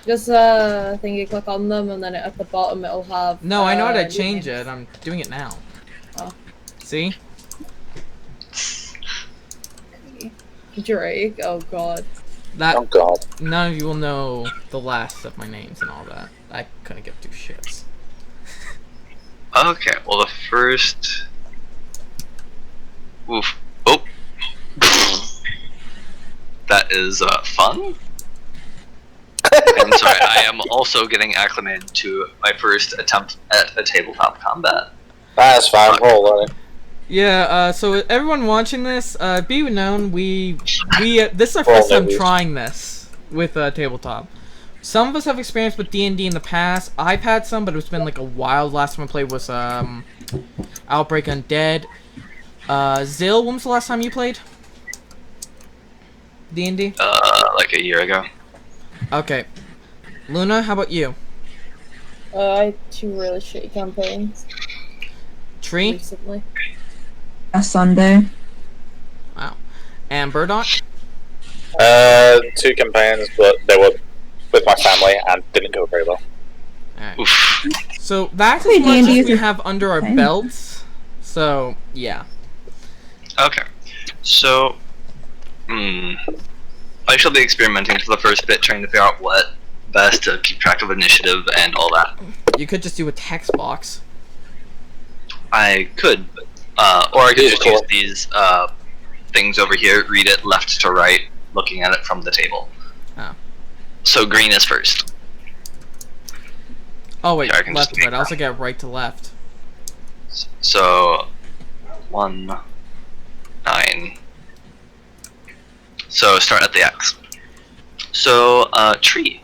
Just I think you click on them, and then at the bottom it'll have. No, I know how to new change names. it. I'm doing it now. Oh. See? Drake. Oh god. That Oh god. none of you will know the last of my names and all that. I couldn't give 2 shits. Okay, well the first... Oof. Oh! That is fun. I'm sorry, I am also getting acclimated to my first attempt at a tabletop combat. That's fine, roll on it. Yeah, so everyone watching this, be known, this is our Well, first time maybe. trying this with tabletop. Some of us have experience with D&D in the past. I've had some, but it's been like a while. Last time I played was Outbreak Undead. Zill, when was the last time you played D&D? Like a year ago. Okay. Luna, how about you? I had 2 really shitty campaigns Tree? recently. A Sunday. Wow. And Burdock? 2 campaigns, but they were with my family and didn't go very well. Alright. Oof. So that's Wait, as much D&D as we is a have under our thing. belts. So, yeah. Okay. So... I shall be experimenting for the first bit, trying to figure out what best to keep track of initiative and all that. You could just do a text box. I could, or I could just use these things over here. Read it left to right, looking at it from the table. Oh. So green is first. Oh wait, Here, I can left just to right. make I also get right to left. So 1, 9. So start at the X. So tree.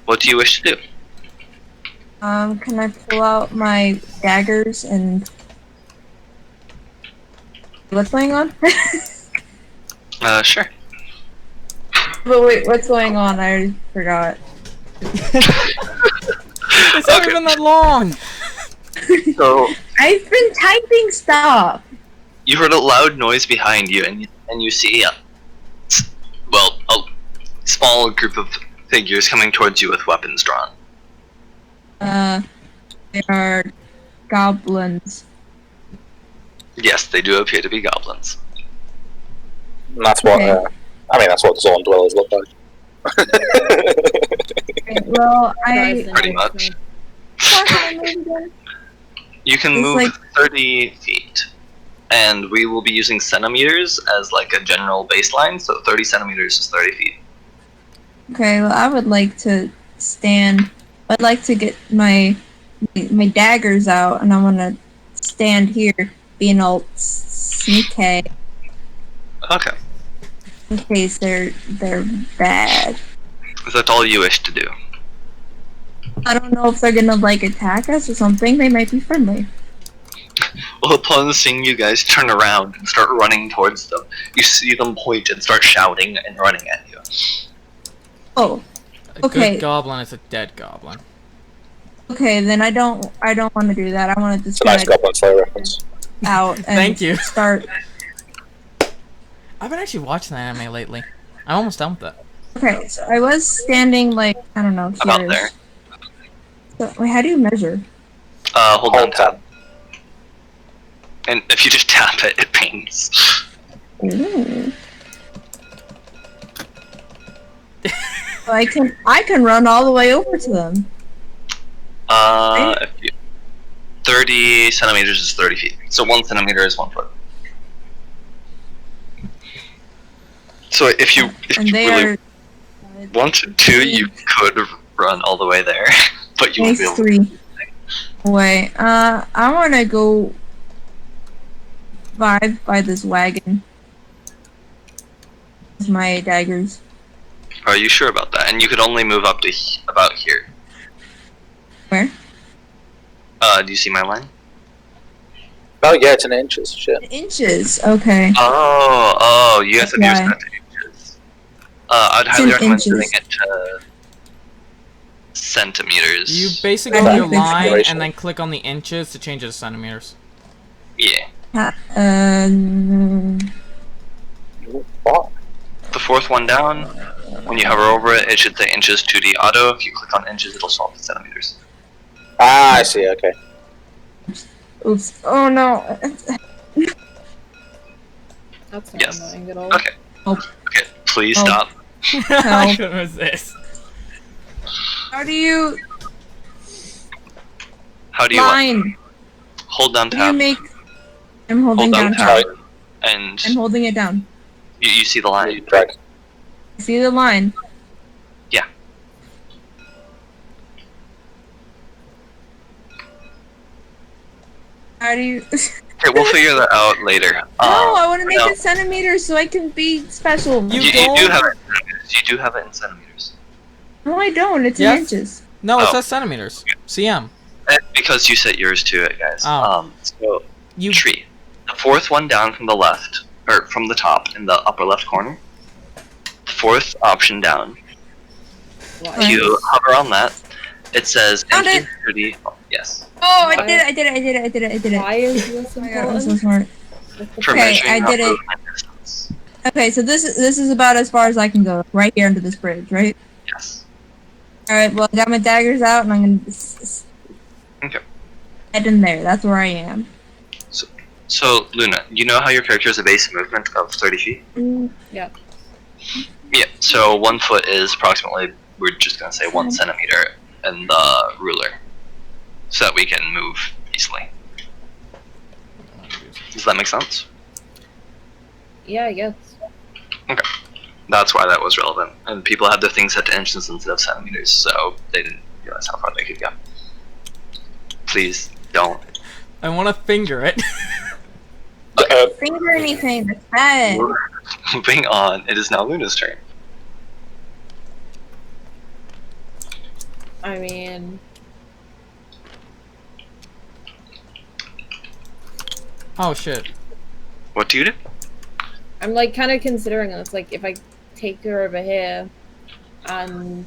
What do you wish to do? Can I pull out my daggers and what's going on? Sure. But wait, what's going on? I already forgot. It's not Okay. even that long. So I've been typing stuff. you heard a loud noise behind you, and you see a small group of figures coming towards you with weapons drawn. They are goblins. Yes, they do appear to be goblins. And that's what. Okay. That's what Zone dwellers look like. Well, Pretty much. You can It's move like- 30 feet, and we will be using centimeters as like a general baseline. So 30 centimeters is 30 feet. Okay, well, I would like to stand. I'd like to get my daggers out, and I want to stand here, being all sneaky Okay. in case they're bad. Is that all you wish to do? I don't know if they're gonna like attack us or something. They might be friendly. Well, upon seeing you guys turn around and start running towards them, you see them point and start shouting and running at you. Oh, A Okay. good goblin is a dead goblin. okay. Then I don't want to do that. I want to just It's a nice get Goblin Slayer reference. out and Thank you. start. I've been actually watching that anime lately. I'm almost done with it. Okay, so I was standing like I don't know. About here. there. So, wait, how do you measure? Hold on, Hold tab. And if you just tap it, it pings. Ooh. So I can run all the way over to them. If you, 30 centimeters is 30 feet. So 1 centimeter is 1 foot. So if you And they really are wanted to, you could run all the way there, but you won't be nice able to. 3 away. I want to go by this wagon with my daggers. Are you sure about that? And you could only move up to about here. Where? Do you see my line? Oh yeah, it's in inches. Shit. Inches. Okay. Oh, you guys have That's used why. that to inches. I'd It's highly in recommend inches. setting it to centimeters. You basically I go to like your this line configuration. and then click on the inches to change it to centimeters. Yeah. Fuck. The fourth one down, when you hover over it, it should say inches 2D auto. If you click on inches, it'll swap to centimeters. Ah, I see. Okay. Oops. Oh no. That's not Yes. annoying at all. Okay. Oh. Okay, please Oh. stop. I couldn't resist. How do you How do you line? hold down How do you tab? make? I'm holding Hold down down tab. tab, and I'm holding it down. you see the line. Drag. See the line? Yeah. How do you? Okay, we'll figure that out later. No, I want to make no. it centimeters so I can be special. You You don't- do have it in centimeters. You do have it in centimeters. No, I don't. It's Yes. in inches. No, it Oh. says centimeters. CM. Because you set yours to it, guys. Oh. So You tree. The fourth one down from the left, or from the top in the upper left corner. The fourth option down. Why? Right. You hover on that. It says Found enter 2D. Oh, yes. Oh, I Why- did it! I did it! I did it! I did it! I did it! Why is this Oh my god, I'm so important? smart. For Okay, measuring I out did it. movement distance. Okay, so this is about as far as I can go. Right here under this bridge, right? Yes. All right. Well, I got my daggers out, and I'm gonna Okay. head in there. That's where I am. So, Luna, you know how your character has a base movement of 30 feet? Yeah. Yeah, so 1 foot is approximately, we're just going to say 1 centimeter in the ruler. So that we can move easily. Does that make sense? Yeah, I guess. Okay. That's why that was relevant. And people had their things set to inches instead of centimeters, so they didn't realize how far they could go. Please don't. I want to finger it. Finger anything that's bad. Moving on, it is now Luna's turn. I mean, Oh shit. What do you do? I'm like kind of considering this. Like, if I take her over here, and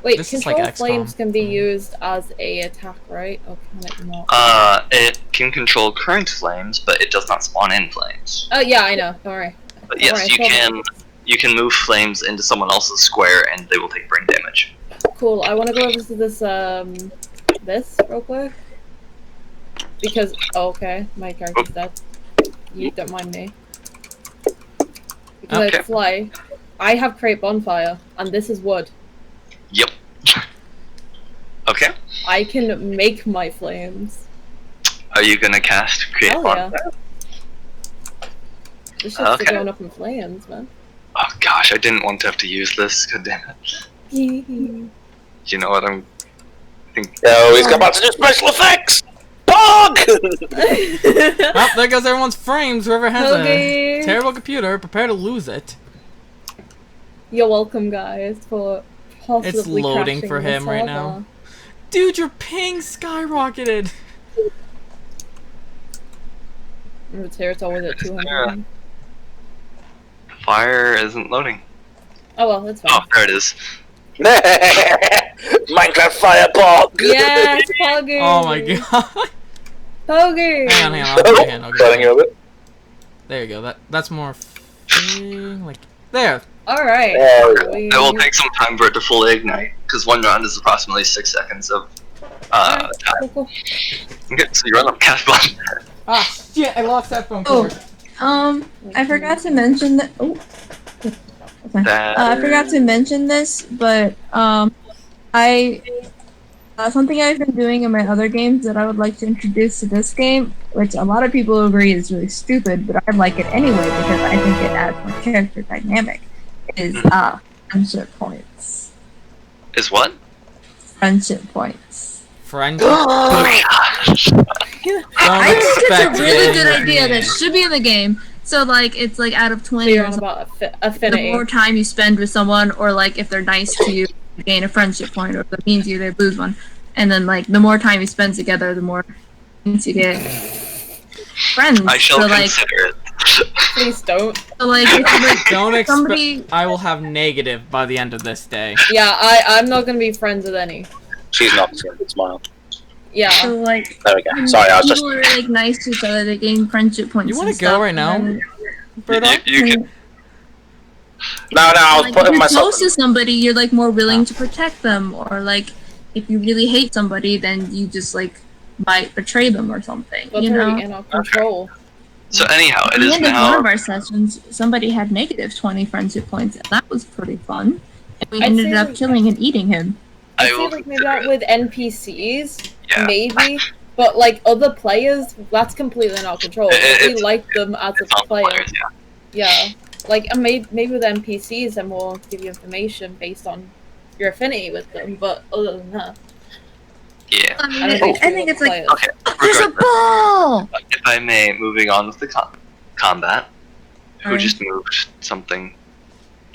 wait, This is like control XCOM. flames can be used as a attack, right? Or can it not? It can control current flames, but it does not spawn in flames. Oh yeah, I know. Don't worry. But Don't yes, worry, you I saw can. You can move flames into someone else's square, and they will take brain damage. Cool. I want to go over to this this real quick because okay, my character's dead. You don't mind me because Okay. I fly. I have create bonfire, and this is wood. Yep. Okay. I can make my flames. Are you gonna cast create Hell one? yeah! This shit's Okay. going up in flames, man. Oh gosh, I didn't want to have to use this. God damn it. You know what? I'm. Oh, he's about to do special effects! Bog! Well, there goes everyone's frames. Whoever has Okay. a terrible computer, prepare to lose it. You're welcome, guys, for possibly It's loading crashing for the him right server. now. Dude, your ping skyrocketed. The territory was at 200. Fire isn't loading. Oh well, that's Oh, fine. there it is. Minecraft fire bog! Yes, Poggy! Oh my god. Poggy! Hang on, hang on. I'll get I'll Starting get over. There you go. That's more like there. Alright. It will take some time for it to fully ignite, because one round is approximately 6 seconds of time. Cool. Okay, so you run up cast button. Ah shit! I lost that phone Oh. cord. I forgot to mention that. Oh. Okay. I forgot to mention this, but something I've been doing in my other games that I would like to introduce to this game, which a lot of people agree is really stupid, but I like it anyway because I think it adds more character dynamic, is friendship points. Is what? Friendship points. Friend. Oh gosh. Don't I think it's expect a really it. good idea that should be in the game. So like it's like out of So 20 you're or on something, about the affinity. more time you spend with someone, or like if they're nice to you, you gain a friendship point, or if they're mean to you, they lose one. And then like the more time you spend together, the more things you get. Friends. I shall so like, consider it. Please don't. so like, if you, like Don't expect. somebody. I will have negative by the end of this day. Yeah, I'm not gonna be friends with any. She's not seeing the smile. Yeah. So like, There we go. when Sorry, I was just. people are like nice to each other, they gain friendship points. You wanna and go stuff, right now? and then, Burdock? You can. No, I was like, if putting you're myself. close to somebody, you're like more willing to protect them, or like if you really hate somebody, then you just like might betray them or something. That's You know. already in our control. So anyhow, At it the is end of one now. of our sessions, somebody had negative 20 friendship points, and that was pretty fun. And we I'd ended say up like- killing and eating him. I I feel will like maybe consider that it. with NPCs, Yeah. maybe, but like other players, that's completely in our control. If we It's- like them as It's a on the player, players, yeah. yeah. Like and maybe with NPCs, then we'll give you information based on your affinity with them. But other than that, Yeah. I mean, I, I don't think it's like, Okay. there's a Regardless, ball! if I may, moving on with the combat. Who Alright. just moved something?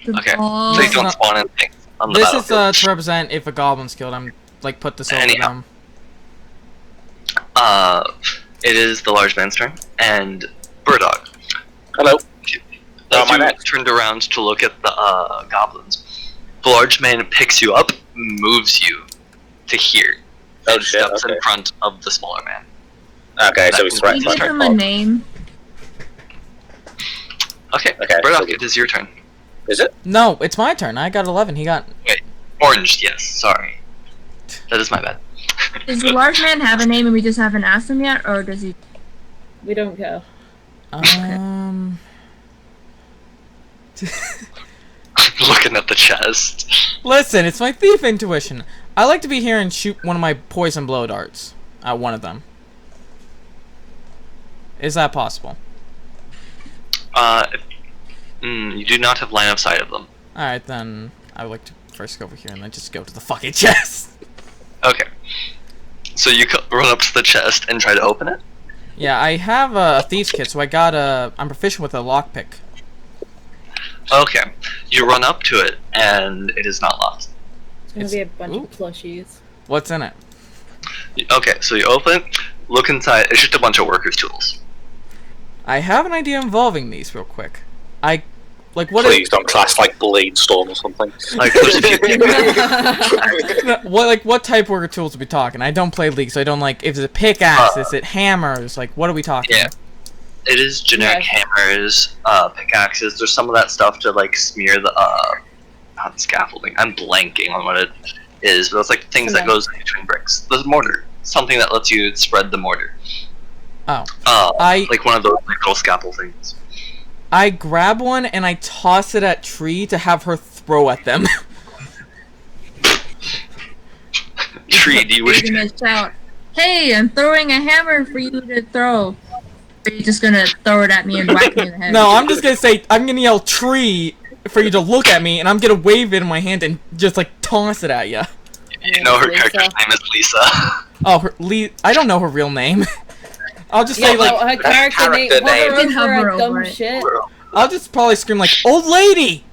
The Okay. ball. Please This don't is spawn in things on the This is battlefield. to represent if a goblin's killed. I'm like put this over Anyhow. them. It is the large man's turn, and Burdog. Hello. As am I you next? turned around to look at the goblins, the large man picks you up, moves you to here, Oh and shit. steps Okay. in front of the smaller man. Okay, so he's Can threatened. you give him a name? Okay, Okay, Burdog, so- it is your turn. Is it? No, it's my turn. I got 11. He got. Orange, yes, sorry. That is my bad. Does the large man have a name and we just haven't asked him yet, or does he? we don't care. Looking at the chest. Listen, it's my thief intuition. I like to be here and shoot one of my poison blow darts at one of them. Is that possible? You do not have line of sight of them. Alright, then I would like to first go over here and then just go to the fucking chest. Okay. So you run up to the chest and try to open it? Yeah, I have a thieves kit, so I'm proficient with a lockpick. Okay. You run up to it, and it is not locked. It's gonna be a bunch of plushies. What's in it? Okay, so you open it, look inside, it's just a bunch of workers' tools. I have an idea involving these real quick. Please don't class like Blade Storm or something. Like, there's a few what type worker tools are we talking? I don't play League, so I don't if it's a pickaxe, is it hammers, what are we talking? Yeah. It is generic hammers, pickaxes, there's some of that stuff to smear the not scaffolding. I'm blanking on what it is, but it's things that goes in between bricks. There's mortar. Something that lets you spread the mortar. Oh. One of those little scaffold things. I grab one and I toss it at Tree to have her throw at them. Tree, do you wish to... You're gonna shout, "Hey, I'm throwing a hammer for you to throw." Or are you just gonna throw it at me and whack me in the head? No, I'm just gonna say, I'm gonna yell Tree for you to look at me, and I'm gonna wave it in my hand and just toss it at you. You know her character's name is Lisa. Oh, I don't know her real name. I'll just say her character name. You can hover dumb over it. shit. I'll just probably scream "Old lady,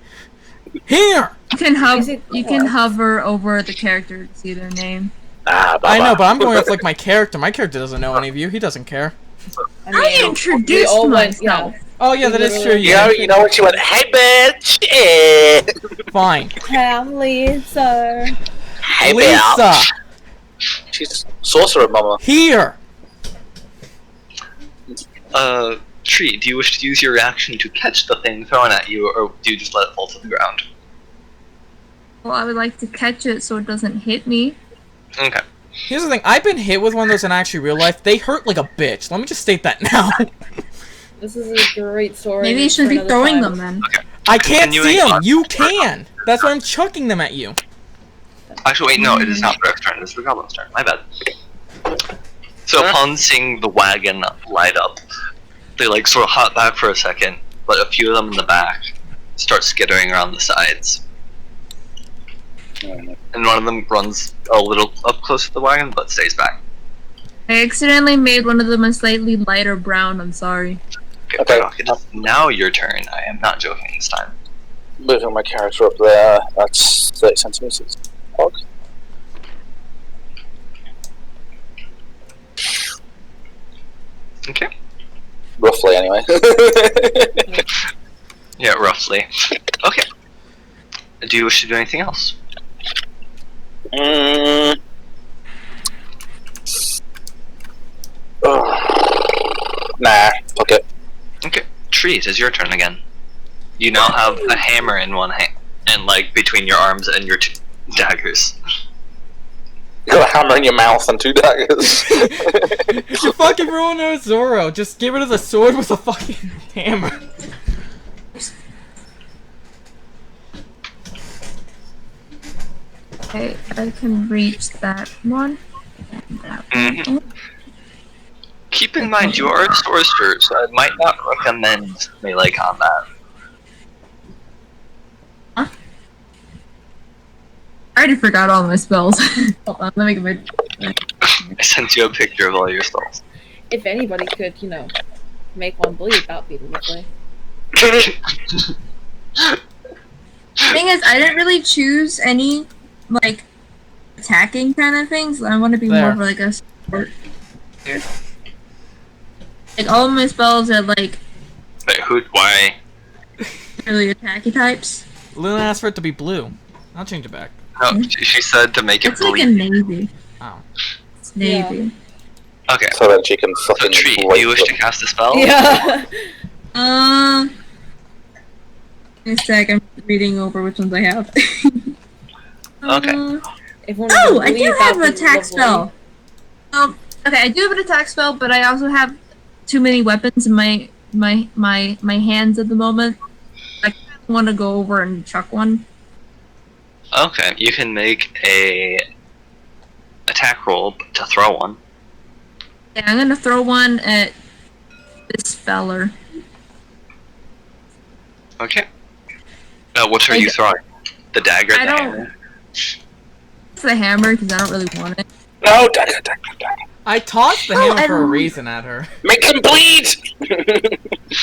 here!" You can hover over the character to see their name. I know, but I'm going off my character. My character doesn't know any of you. He doesn't care. I introduced myself. Oh yeah, that is true. You know when she went, "Hey bitch!" Yeah. Fine. Hey, I'm Lisa. Hey Lisa, bitch. She's sorcerer mama. here. Tree, do you wish to use your reaction to catch the thing thrown at you, or do you just let it fall to the ground? Well, I would like to catch it so it doesn't hit me. Okay. Here's the thing. I've been hit with one of those in actually real life. They hurt like a bitch. Let me just state that now. This is a great story. Maybe you shouldn't be throwing them then. Okay. I can't see them. You can. That's why I'm chucking them at you. Actually, wait, no, it is not Brett's turn. It's the goblin's turn. My bad. So upon seeing the wagon light up, they sort of hop back for a second, but a few of them in the back start skittering around the sides. And one of them runs a little up close to the wagon, but stays back. I accidentally made one of them a slightly lighter brown. I'm sorry. Okay. It is now your turn. I am not joking this time. Moving my character up there, that's 30 centimeters. Okay. Roughly, anyway. Yeah, roughly. Okay. Do you wish to do anything else? Nah, fuck it. Okay. Tree, it is your turn again. You now have a hammer in one hand, and between your arms and your daggers. You got a hammer in your mouth and 2 daggers. You're fucking ruining a Zoro. Just get rid of the sword with a fucking hammer. Okay, I can reach that one. And that one. Keep in mind, you are a sorcerer, so I might not recommend melee combat. Huh? I already forgot all my spells. Hold on, let me get my... I sent you a picture of all your spells. If anybody could, make one bleed, that would be lovely. Thing is, I didn't really choose any, attacking kind of things. I want to be more of a support. All of my spells are Wait, why? really attacky types. Luna asked for it to be blue. I'll change it back. No, she said to make it It's like a bleed. navy. Oh. It's navy. Okay. So that she can fucking... So, Tree, do you wish to cast a spell? Yeah. In a sec, I'm reading over which ones I have. Okay. Oh, I do have an attack spell. Okay, I do have an attack spell, but I also have too many weapons in my hands at the moment. I want to go over and chuck one. Okay, you can make a attack roll to throw one. Yeah, I'm gonna throw one at this feller. Okay. What are you throwing? The dagger? I the don't- hammer? It's the hammer because I don't really want it. No, dagger. I tossed the Oh, hammer I for a don't- reason at her. Make him bleed!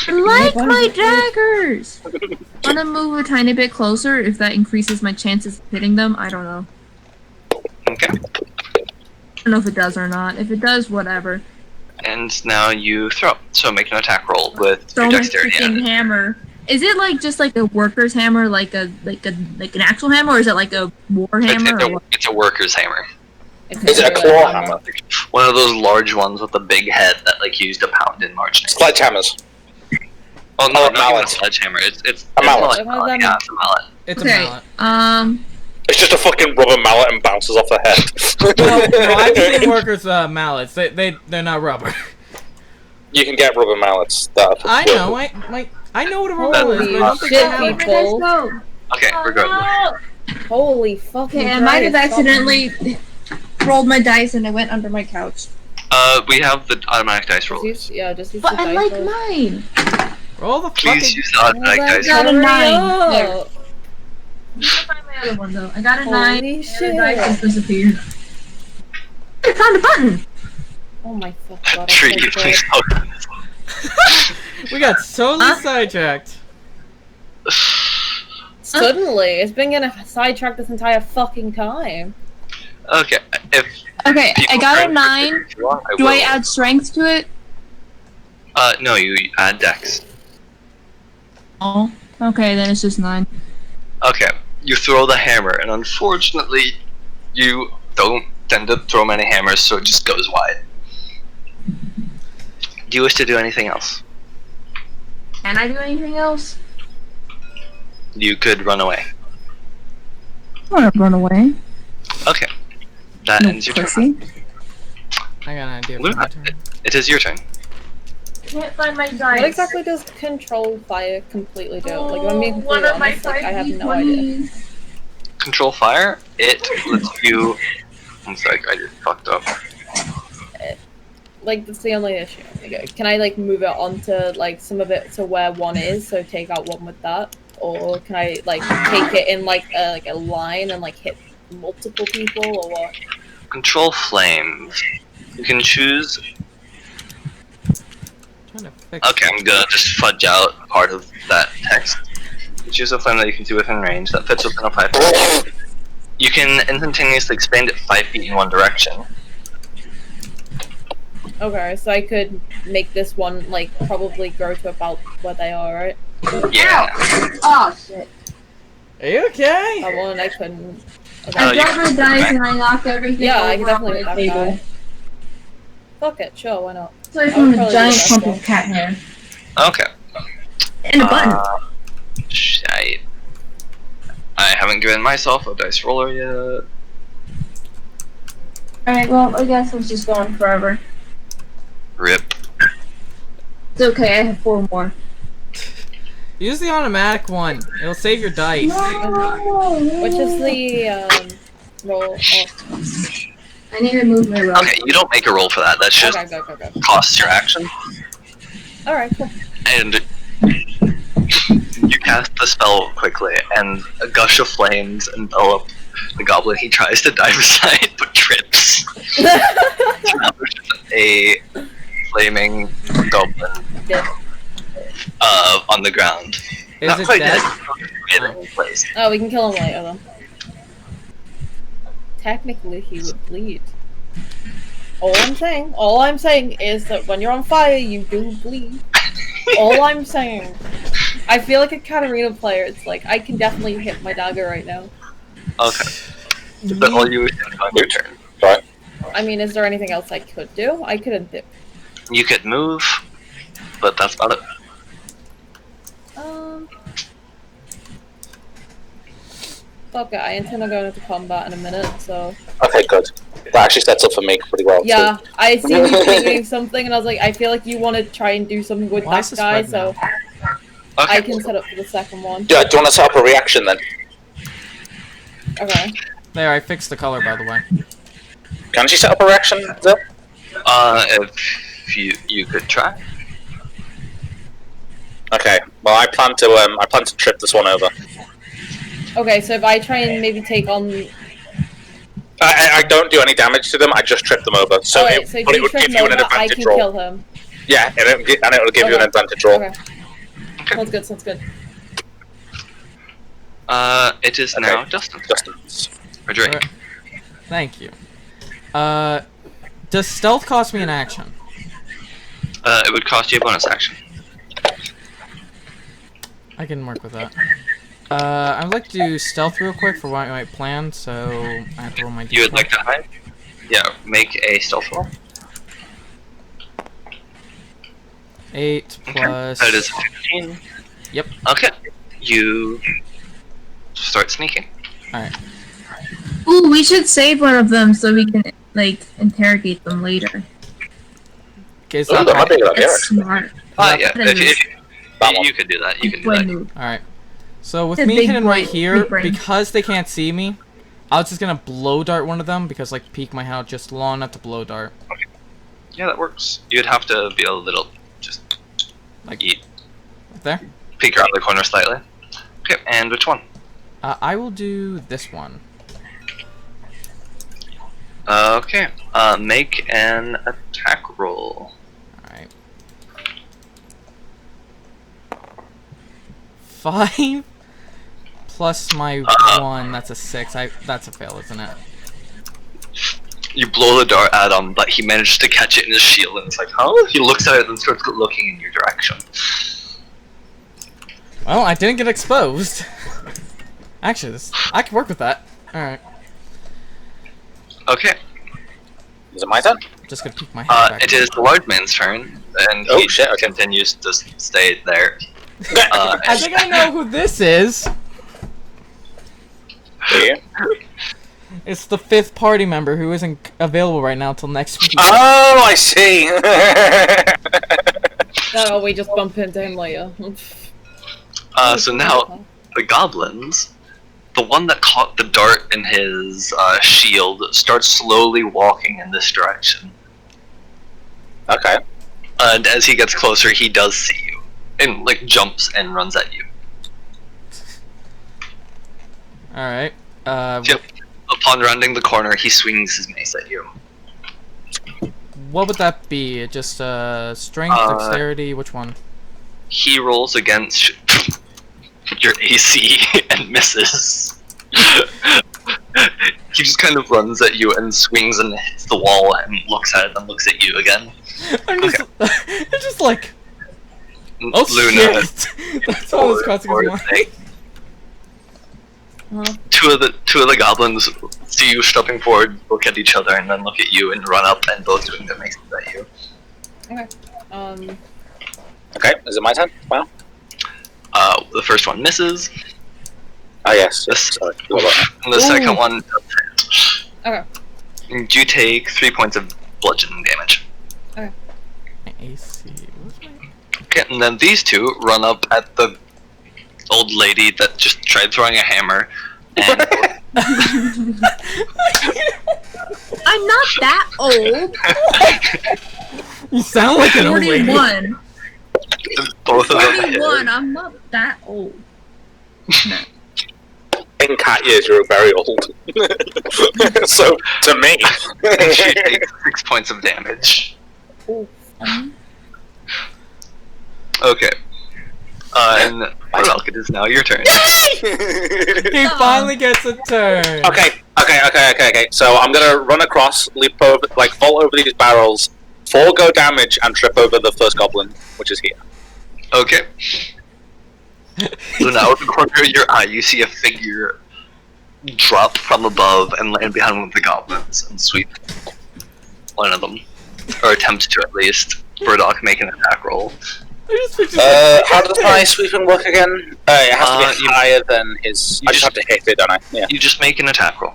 I like my daggers! Want to move a tiny bit closer if that increases my chances of hitting them? I don't know. Okay. I don't know if it does or not. If it does, whatever. And now you throw. So make an attack roll with So your my dexterity. freaking hammer. Is it like just like a worker's hammer, like an actual hammer, or is it like a war hammer? Or what? It's a worker's hammer. Is it a claw hammer? One of those large ones with a big head that like you use to pound in large nails. Sledgehammers. Oh no, Oh, not even a mallet. sledgehammer. It's A mallet. not a mallet. Yeah, it's a mallet. It's a Okay. mallet. It's just a fucking rubber mallet and bounces off the head. No, I've seen workers' mallets. They're not rubber. You can get rubber mallets. That I know. I know what a rubber is, Holy but I don't think shit, I have it. people. Okay, regardless. Holy fucking Okay, I might have Christ. accidentally rolled my dice and I went under my couch. We have the automatic dice Just roll. use, yeah, just use But the I dice like roll. mine. Roll the Please fucking. use the automatic Well, dice got roll. a hurry 9. There. up. I'm gonna find my other one though. I got a Holy 9. The shit. other dice just disappeared. I found a button. Oh my fuck god. I'm Tree, so please dead. don't. We got totally Huh? sidetracked. Suddenly, it's been getting sidetracked this entire fucking time. Okay, if Okay, I people got a try to 9. if you want, Do I will. add strength to it? No, you add dex. Oh. Okay, then it's just 9. Okay, you throw the hammer, and unfortunately, you don't tend to throw many hammers, so it just goes wide. Do you wish to do anything else? Can I do anything else? You could run away. I want to run away. Okay, that No ends your turn. pussy. I got an idea for Luna, my turn. it is your turn. Can't find my What dice. exactly does control fire completely do? Like, if I'm being one completely of my honest, like, I have no idea. 5d20s. Control fire. It lets you. I'm sorry, I just fucked up. Like, that's the only issue. Like, can I, like, move it onto, like, some of it to where one is, so take out one with that? Or can I, like, take it in, like a line and, like, hit multiple people, or what? Control flames. You can choose. Trying to fix. Okay, I'm gonna just fudge out part of that text. Choose a flame that you can see within range that fits within a 5 feet. You can instantaneously expand it 5 feet in one direction. Okay, so I could make this one, like, probably grow to about where they are, right? Yeah. Oh shit. Are you okay? That one I couldn't. Okay. Oh, I you dropped my can- dice and I knocked everything Yeah, I over can on definitely my make that table. guy. Fuck it, sure, why not? So I I'll found a probably giant do that clump as of cat hair. Okay. And a button. Shite. I haven't given myself a dice roller yet. Alright, well, I guess it's just going forever. Rip. It's okay, I have 4 more. Use the automatic one. It'll save your dice. Which is the, roll? Oh, I need to move my roll. Okay, you don't make a roll for that. That's just okay, go. costs your action. Alright, cool. And you cast the spell quickly, and a gush of flames envelop the goblin he tries to dive aside but trips. So now there's just a flaming goblin Dead. on the ground. Is Not it quite dead? dead. In place. Oh, we can kill him later then. Technically, he would bleed. All I'm saying is that when you're on fire, you do bleed. All I'm saying. I feel like a Katarina player. It's like, I can definitely hit my dagger right now. Okay. Is that all you wish to do on your turn? Right. I mean, is there anything else I could do? I couldn't do. You could move, but that's about it. Fuck it, I intend on going into combat in a minute, so... Okay, good. That actually sets up for me pretty well. Yeah, I see you thinking something, and I was like, I feel like you want to try and do something with Why is that this guy, red so Okay. I can set up for the second one. Yeah, do you want to set up a reaction then? Okay. There, I fixed the color, by the way. Can she set up a reaction, Zil? If you could try. Okay. Well, I plan to trip this one over. Okay, so if I try and maybe take on... I don't do any damage to them. I just trip them over. So, Alright, so if but it you would trip give him you an over, I advantage can roll. kill him. Yeah, and it will give you an Okay. advantage roll. Okay. Sounds good. It is now Justin. Or Drake. Alright. Thank you. Does stealth cost me an action? It would cost you a bonus action. I can work with that. I would like to do stealth real quick for my plan, so I have to roll my d20. You would like to hide? Yeah, make a stealth roll. 8 plus... That is 15. Yep. Okay. You start sneaking. Alright. Ooh, we should save one of them so we can, like, interrogate them later. Okay, Oh, so that might be a good idea. That's smart. Yeah, That is you could do that. You can do boy that. move. Alright. So with It's a me big hidden brain- right here, big brain. because they can't see me, I was just gonna blow dart one of them, because like peek my head out just long enough to blow dart. Yeah, that works. You'd have to be a little, just Like, eat, right there. peek around the corner slightly. Okay, and which one? I will do this one. Okay. Make an attack roll. Alright. 5 plus my 1, that's a 6. That's a fail, isn't it? You blow the dart at him, but he managed to catch it in his shield, and it's like, huh? He looks at it and starts looking in your direction. Well, I didn't get exposed. Actually, I can work with that. Alright. Okay. Is it my turn? Just gonna peek my head back. It is the large man's turn, and Oh, he shit, okay. continues to stay there. I think I know who this is. Yeah. It's the 5th party member who isn't available right now till next week. Oh, I see. No, we just bump into him later. So now, the goblins, the one that caught the dart in his shield, starts slowly walking in this direction. Okay. And as he gets closer, he does see you. And, like, jumps and runs at you. Alright. Yep. Upon rounding the corner, he swings his mace at you. What would that be? Just strength, dexterity, which one? He rolls against your AC and misses. He just kind of runs at you and swings and hits the wall and looks at it and looks at you again. I'm just, I'm just like, oh Luna, shit! That's all this crossing his mind. Two of the goblins see you stepping forward, look at each other, and then look at you and run up and both doing their maces at you. Okay. Okay, is it my turn? Wow. The first one misses. Oh, yes. The, Sorry. and the second one does hit. Okay. And you take 3 points of bludgeoning damage. My AC. What's my... Okay, and then these two run up at the old lady that just tried throwing a hammer. And I'm not that old. You sound like an old lady. 41. both of them hit. 41. I'm not that old. No. In cat years, you're very old. So, to me. And she takes 6 points of damage. Okay. And Rodolk, it is now your turn. He finally gets a turn. Okay. So I'm gonna run across, leap over, like fall over these barrels, forego damage, and trip over the first goblin, which is here. Okay. So now, out of the corner of your eye, you see a figure drop from above and land behind one of the goblins and sweep one of them, or attempt to at least. Burdock, make an attack roll. How does my sweeping work again? It has to be higher than his. I just have to hit it, don't I? Yeah. You just make an attack roll.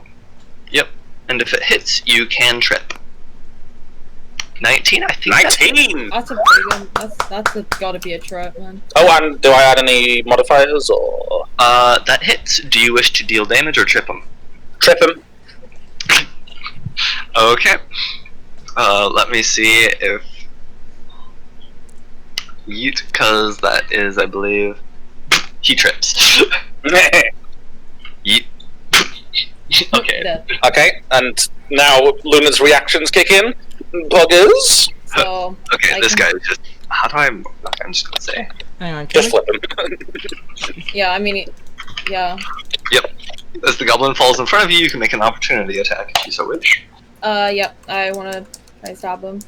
Yep. And if it hits, you can trip. 19, I think. 19. That's a big one. That's gotta be a trap, man. Oh, and do I add any modifiers or? That hits. Do you wish to deal damage or trip him? Trip him. Okay. Let me see if Yeet, because that is, I believe, he trips. Yeet. Okay. Dead. Okay, and now Luna's reactions kick in. Buggers. So Okay, I this can- guy is just. How do I? Okay, I'm just gonna say. Hang on, can Just we, flip him. Yeah, I mean, yeah. Yep. As the goblin falls in front of you, you can make an opportunity attack if you so wish. Yep. I wanna try to stop him.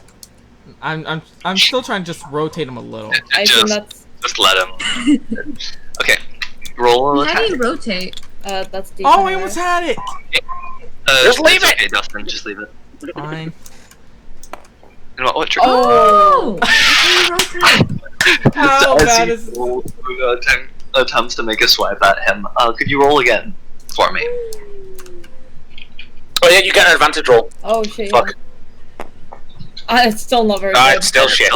I'm still trying to just rotate him a little. I assume Just, that's just let him. Okay. Roll an How do attack. you rotate? that's D10. Oh, I almost had it! Just leave it's it! Okay, Dustin, just leave it. Fine. You know what? Trigger? Oh. That's how you rotate. How As bad he is... attempts to make a swipe at him, could you roll again for me? Oh yeah, you get an advantage roll. Oh shit. Fuck. It's still not very Ah, good. it's still shit.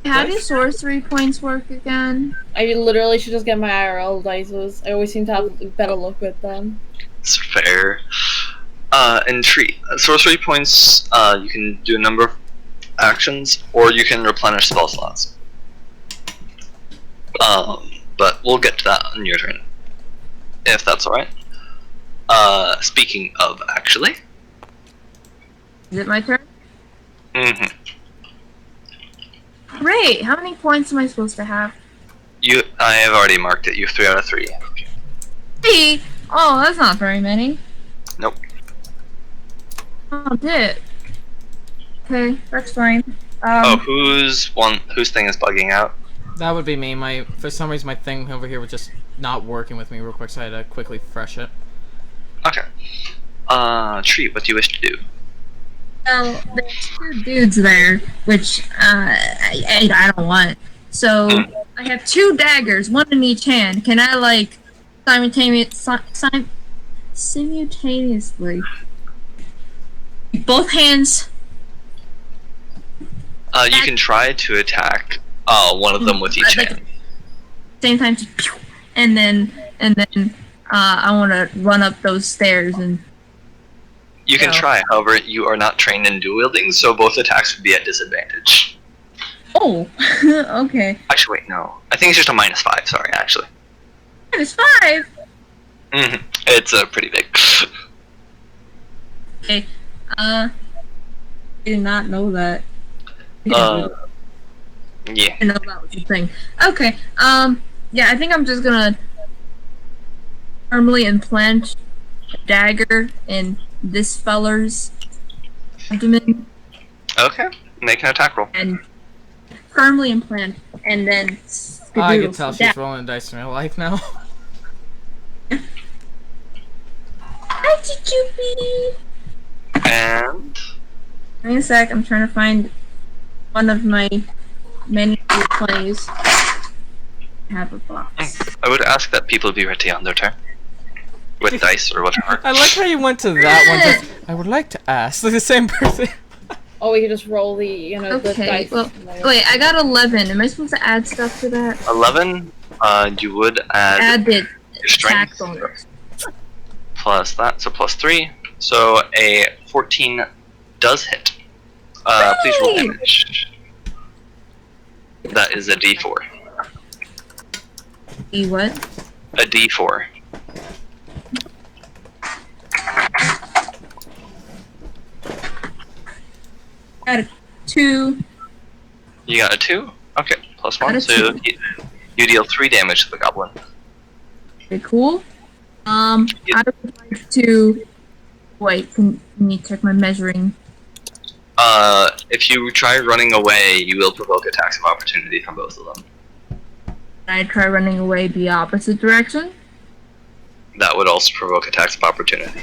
How do sorcery points work again? I literally should just get my IRL dices. I always seem to have better luck with them. It's fair. And treat. Sorcery points, you can do a number of actions, or you can replenish spell slots. But we'll get to that on your turn. If that's alright. Speaking of, actually. Is it my turn? Mm-hmm. Great. How many points am I supposed to have? I have already marked it. You have 3 out of 3. 3? Oh, that's not very many. Nope. Oh, did. Okay, that's fine. Whose thing is bugging out? That would be me. For some reason, my thing over here was just not working with me real quick, so I had to quickly fresh it. Okay. Treat, what do you wish to do? Well, there's 2 dudes there, which I don't want. So I have 2 daggers, 1 in each hand. Can I like simultaneously both hands? You can try to attack one of them with each Like, hand. same time, and then I want to run up those stairs and. You can Yeah. try, however, you are not trained in dual wielding, so both attacks would be at disadvantage. Oh, okay. Actually, wait, no. I think it's just a -5, sorry, actually. -5. It's pretty big. Okay. I did not know that. Yeah. I didn't know that was a thing. Okay. Yeah, I think I'm just gonna firmly implant a dagger in this feller's abdomen Okay, make an attack roll. and firmly implant, and then. I can tell she's skedaddle. rolling dice in real life now. Hi, Chichupi. And Give me a sec. I'm trying to find one of my many plays. I have a box. I would ask that people be ready on their turn. With dice or whatever. I like how you went to that one. Just, I would like to ask. Like the same person. Oh, we could just roll the the Okay. dice. Well, wait. I got 11. Am I supposed to add stuff to that? 11, you would add Add it. your Attack strength bonus. plus that, so plus 3. So a 14 does hit. Please roll Hey! damage. That is a d4. E what? A d4. Got a 2. You got a 2? Okay, plus 1. Got a So 2. you deal 3 damage to the goblin. Okay, cool. I would like to. Wait, can me check my measuring? If you try running away, you will provoke attacks of opportunity from both of them. Can I try running away the opposite direction? That would also provoke attacks of opportunity.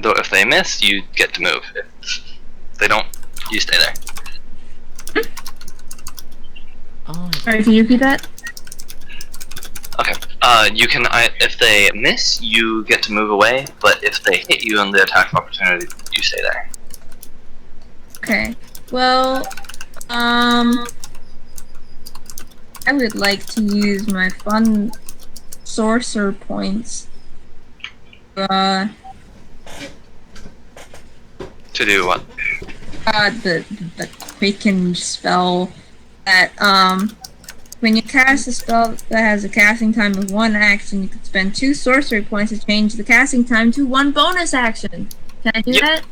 Though if they miss, you get to move. If they don't, you stay there. Oh, Sorry, can you repeat that? Okay. You can, if they miss, you get to move away, but if they hit you on the attack of opportunity, you stay there. Okay. Well, I would like to use my fun sorcerer points. To do what? The quicken spell that when you cast a spell that has a casting time of 1 action, you can spend 2 sorcery points to change the casting time to 1 bonus action. Can I do Yep. that?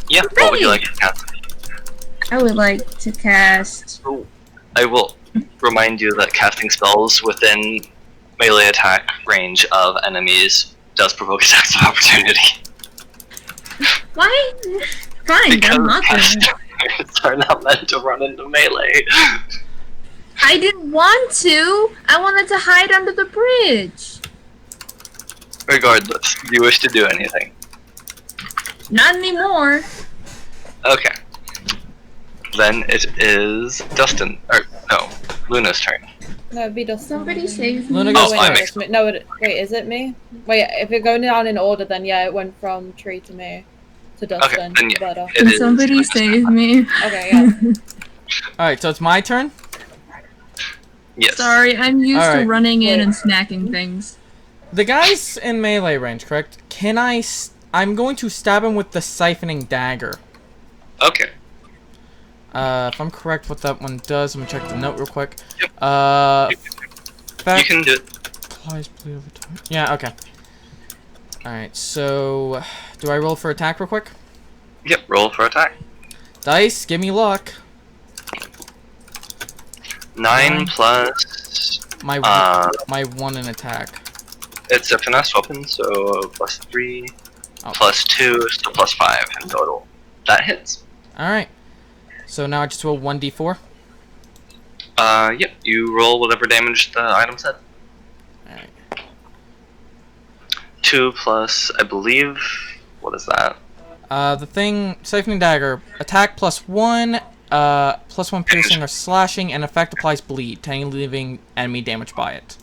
Yeah, what would you like to cast? I would like to cast. I will remind you that casting spells within melee attack range of enemies does provoke attacks of opportunity. Why? Fine, Because I'm not doing it. casters are not meant to run into melee. I didn't want to. I wanted to hide under the bridge. Regardless, do you wish to do anything? Not anymore. Okay. Then it is Dustin, or no, Luna's turn. No, it'd be Dustin. Somebody save Luna me. goes wait, I no, make- it's me. No, wait, is it me? Wait, if you're going down in order, then yeah, it went from Tree to me to Dustin. then yeah. But, It Can is. somebody save me? okay, yeah. Alright, so it's my turn? Yes. Sorry, I'm used to Alright. running in and snacking things. The guy's in melee range, correct? Can I... I'm going to stab him with the siphoning dagger. Okay. If I'm correct what that one does, I'm gonna check the note real quick. Yep. Fact You can do it. applies bleed over time. Yeah, okay. Alright, so... Do I roll for attack real quick? Yep, roll for attack. Dice, give me luck. 9 plus... My my 1 in attack. It's a finesse weapon, so plus 3, Oh. plus 2, so plus 5 in total. That hits. Alright. So now I just roll 1d4. Yep, you roll whatever damage the item said. Alright. 2 plus, I believe... What is that? The thing, siphoning dagger, attack plus 1, plus 1 piercing or slashing, and effect applies bleed, to any living enemy damaged by it.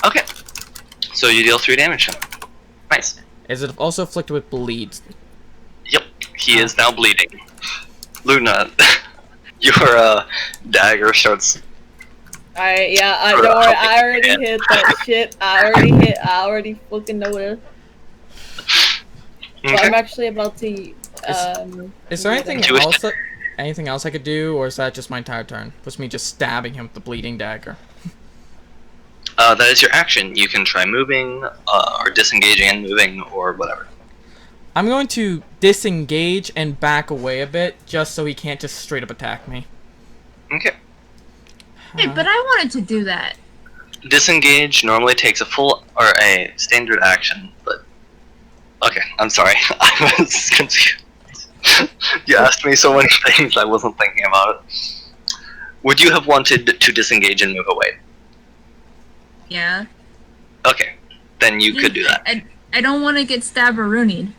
Okay. So you deal 3 damage. Nice. Is it also afflicted with bleed? Yep, he is now bleeding. Luna, your dagger starts... Alright, yeah, don't worry, I already hit that shit. I already fucking know it. So I'm actually about to, Is there anything Do you wish else? to- Anything else I could do, or is that just my entire turn? Was me just stabbing him with the bleeding dagger? That is your action. You can try moving, or disengaging and moving, or whatever. I'm going to disengage and back away a bit, just so he can't just straight up attack me. Okay. Hey, but I wanted to do that. Disengage normally takes a full, or a standard action, but... Okay, I'm sorry. I was confused. You asked me so many things I wasn't thinking about it. Would you have wanted to disengage and move away? Yeah. Okay, then you could do that. I don't want to get stabberooниed.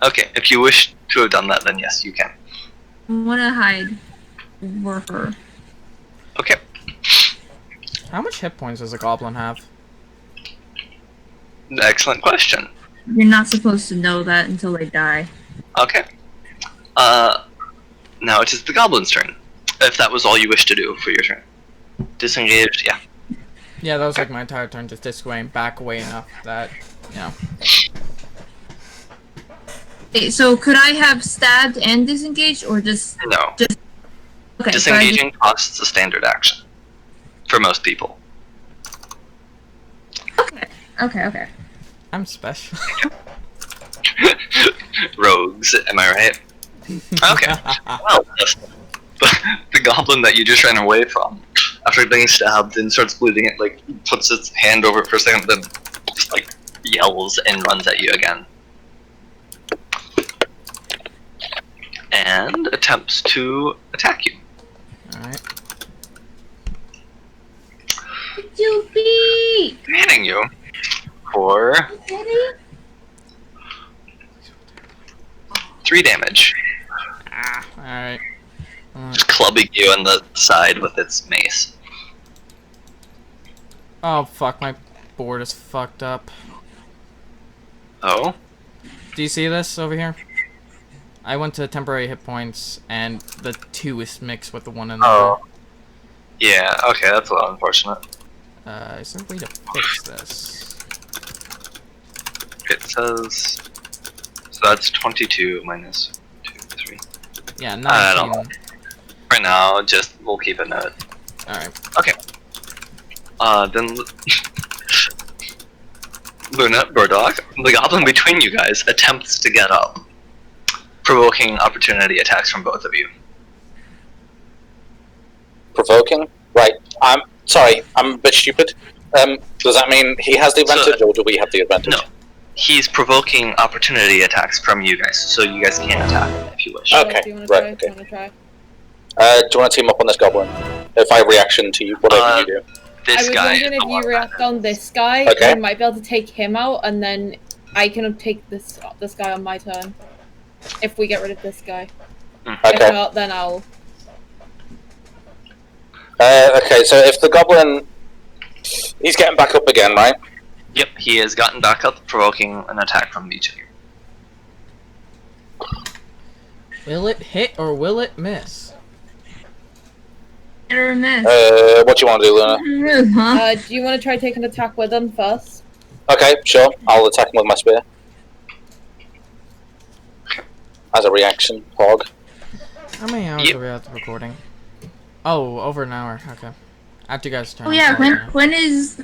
Okay, if you wish to have done that, then yes, you can. I want to hide over her. Okay. How much hit points does a goblin have? Excellent question. You're not supposed to know that until they die. Okay. Now it is the goblin's turn. If that was all you wish to do for your turn. Disengaged, yeah. Yeah, that was like my entire turn, just this way and back away enough that, you know. Wait, so could I have stabbed and disengaged, or just... No. Okay, so I Disengaging costs a standard action. For most people. Okay. I'm special. Rogues, am I right? Okay. Well, the goblin that you just ran away from, after being stabbed and starts bleeding, it like puts its hand over it for a second, then just like yells and runs at you again. And attempts to attack you. Alright. You beat! Hitting you for 3 damage. Alright. Just clubbing you on the side with its mace. Oh, fuck, my board is fucked up. Oh? Do you see this over here? I went to temporary hit points, and the 2 is mixed with the 1 in the Oh. Yeah, okay, that's a little unfortunate. Is there a way to fix this? It says So that's 22 minus 2, 3. Yeah, I don't 19. know. Right now, we'll keep a note. Alright. Okay. Then Luna, Burdock, the goblin between you guys attempts to get up, provoking opportunity attacks from both of you. Provoking? Right. I'm sorry, I'm a bit stupid. Does that mean he has the advantage, or do we have the advantage? No. He's provoking opportunity attacks from you guys, so you guys can attack him if you wish. Okay, Do you want to right, try? okay. Do you want to try? Do you want to team up on this goblin? If I reaction to you, whatever you do. This I was guy wondering is if the you one react that- on this guy, Okay. you might be able to take him out, and then I can take this guy on my turn. If we get rid of this guy. If Okay. not, then I'll. Okay, so if the goblin... He's getting back up again, right? Yep, he has gotten back up, provoking an attack from each of you. Will it hit or will it miss? Hit or miss. What do you want to do, Luna? Miss, huh? Do you want to try taking an attack with him first? Okay, sure. I'll attack him with my spear. As a reaction, hog. How many hours Yep. are we at the recording? Oh, over an hour. Okay. After you guys turn. Oh yeah, when is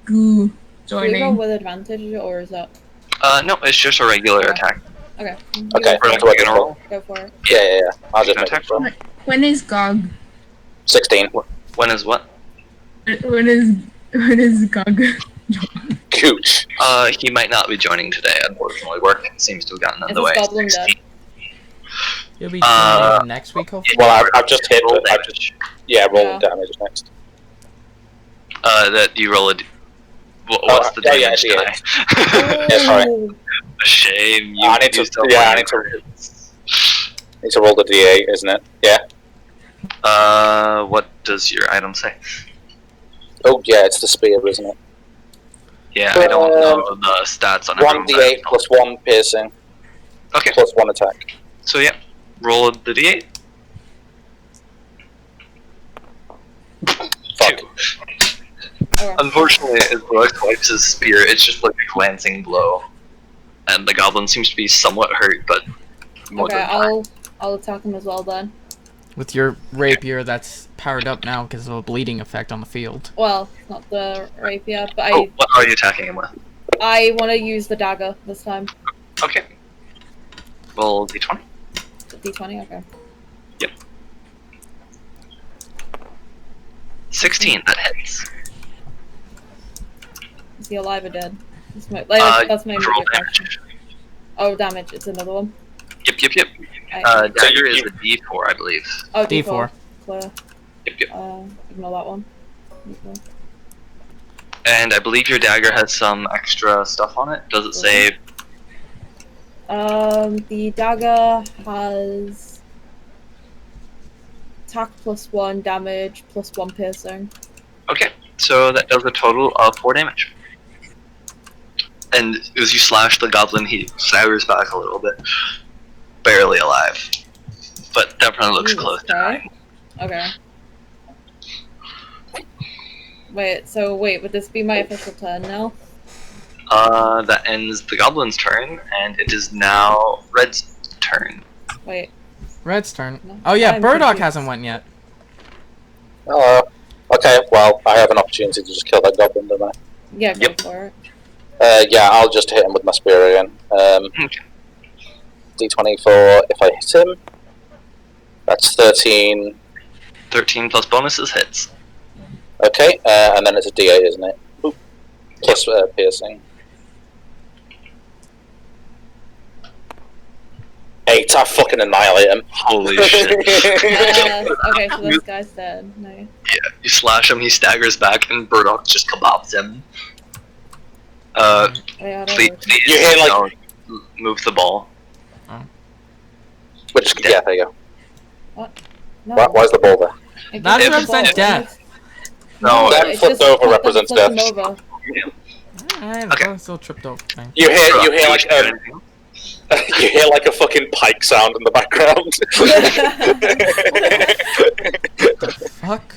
Goo Do we roll joining? with advantage, or is that No, it's just a regular attack. okay? Okay. Go for Do I get a roll? it. Go for it. Yeah. I'll just Can I make it attack roll? When is Gog? 16. When is what? When is Gog? Gooch. He might not be joining today, unfortunately. Work seems to have gotten in Is the this way. goblin dead? You'll be joining next week, hopefully. Well, I've just hit. Roll I've just, damage. roll Yeah. damage next. That you roll a... What's the yeah, damage yeah. die? Yeah, sorry. Ooh. A shame. You I need to- used up yeah, all I your need to- credits. Need to roll the D8, isn't it? Yeah. What does your item say? Oh, yeah, it's the spear, isn't it? Yeah, I don't know the stats on 1 everyone's D8 item. plus 1 piercing, Okay, plus 1 attack. so yeah, roll the d8. Fuck. 2. Okay. Unfortunately, as Roy swipes his spear, it's just like a glancing blow. And the goblin seems to be somewhat hurt, but more Okay, than fine. I'll attack him as well then. With your rapier that's powered up now because of a bleeding effect on the field. Well, not the rapier, but Oh, what are you attacking him with? I want to use the dagger this time. Okay. Roll d20. D20, okay. 16, that hits. Is he alive or dead? That's my, that's my roll immediate damage. question. Oh, damage. It's another one. Yep. I, Dagger is a d4, I believe. oh, D4. Clear. Yep. Ignore that one. D4. And I believe your dagger has some extra stuff on it. Does it say... The dagger has attack +1, damage +1 piercing. Okay, so that does a total of 4 damage. And as you slash the goblin, he staggers back a little bit. Barely alive. But definitely looks Jesus close to dying. Okay. Wait, would this be my official turn now? That ends the goblin's turn, and it is now Red's turn. Wait. Red's turn. No. Oh yeah, I'm Burdock confused. hasn't went yet. Okay, well, I have an opportunity to just kill that goblin, don't I? Yeah, go Yep. for it. Yeah, I'll just hit him with my spear again. Okay. D24 if I hit him. That's 13. 13 plus bonuses hits. Okay, and then it's a D8, isn't it? Boop. Plus piercing. 8, I fucking annihilate him. Holy shit. Okay, so this guy's dead. No. You slash him, he staggers back, and Burdock just kebabs him. Wait, how do I Please, work? please You hear, like- don't move the ball. Which, yeah, there you go. No. Why's the ball there? It That gives me the represents ball. death. No, That it flipped just over represents flipped him death. over. Alright, Okay. I'm still tripped over thing. You hear Burdock, like do you anything else? you hear like a fucking pike sound in the background. Fuck.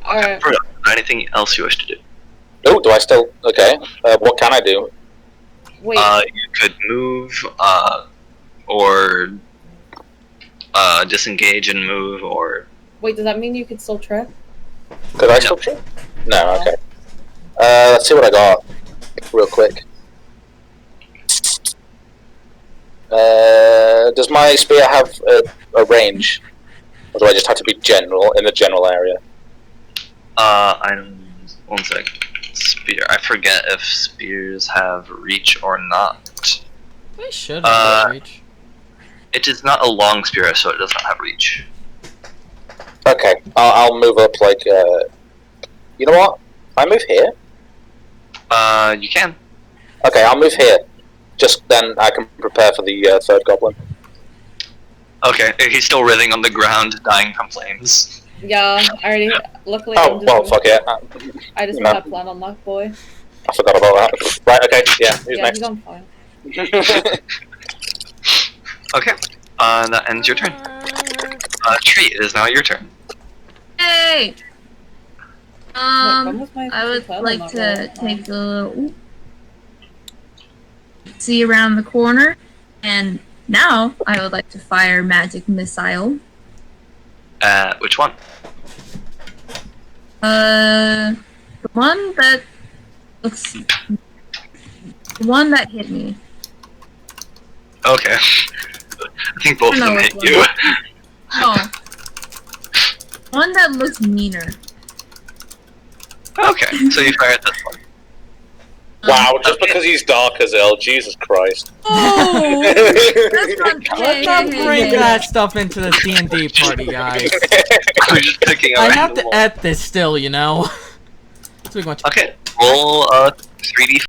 Alright. Burdock, is there anything else you wish to do? Oh, do I still? Okay. What can I do? Wait. You could move, or disengage and move, or Wait, does that mean you could still trip? Did I still trip? No, okay. Let's see what I got real quick. Does my spear have a range? Or do I just have to be general in the general area? one sec. Spear. I forget if spears have reach or not. They should have reach. It is not a long spear, so it does not have reach. Okay, I'll move up like, you know what? I move here? You can. Okay, I'll move here. Just then I can prepare for the third goblin. Okay, he's still writhing on the ground, dying from flames. Yeah, I already. Luckily, Oh, well, fuck it. I just you know. had a plan on that boy. I forgot about that. Right, okay, yeah, who's Yeah, next? he's on fire. Okay, that ends your turn. Tree, it is now your turn. Hey! when was my I would plan on like that to roll? take a little see around the corner, and now I would like to fire magic missile. Which one? The one that looks, the one that hit me. Okay. I think both of No, them which hit you. Oh, one that looks meaner. Okay, so you fire at this one. Wow, just because he's dark as hell, Jesus Christ. Oh, that's not. Let's not bring that stuff into the D&D party, guys. I'm just picking a I have random to one. add this still, you know. So we go. Okay, roll 3d